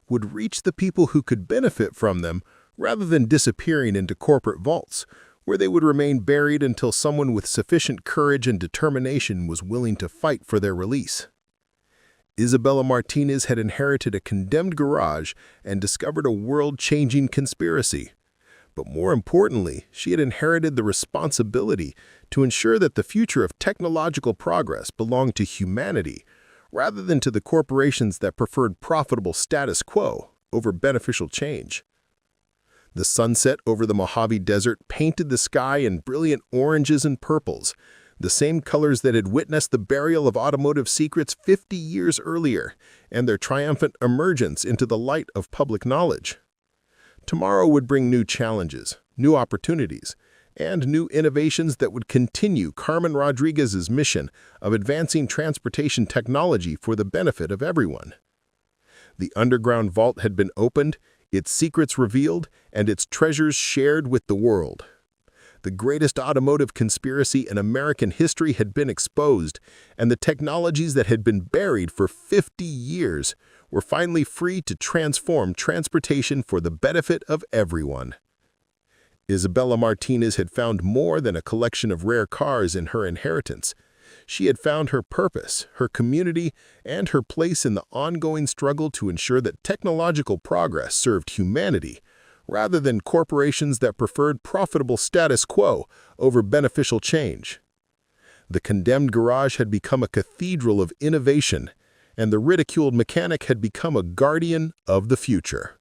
would reach the people who could benefit from them rather than disappearing into corporate vaults, where they would remain buried until someone with sufficient courage and determination was willing to fight for their release. Isabella Martinez had inherited a condemned garage and discovered a world-changing conspiracy. But more importantly, she had inherited the responsibility to ensure that the future of technological progress belonged to humanity, rather than to the corporations that preferred profitable status quo over beneficial change. The sunset over the Mojave Desert painted the sky in brilliant oranges and purples, the same colors that had witnessed the burial of automotive secrets 50 years earlier and their triumphant emergence into the light of public knowledge. Tomorrow would bring new challenges, new opportunities, and new innovations that would continue Carmen Rodriguez's mission of advancing transportation technology for the benefit of everyone. The underground vault had been opened, its secrets revealed, and its treasures shared with the world. The greatest automotive conspiracy in American history had been exposed, and the technologies that had been buried for 50 years were finally free to transform transportation for the benefit of everyone. Isabella Martinez had found more than a collection of rare cars in her inheritance. She had found her purpose, her community, and her place in the ongoing struggle to ensure that technological progress served humanity, rather than corporations that preferred profitable status quo over beneficial change. The condemned garage had become a cathedral of innovation, and the ridiculed mechanic had become a guardian of the future.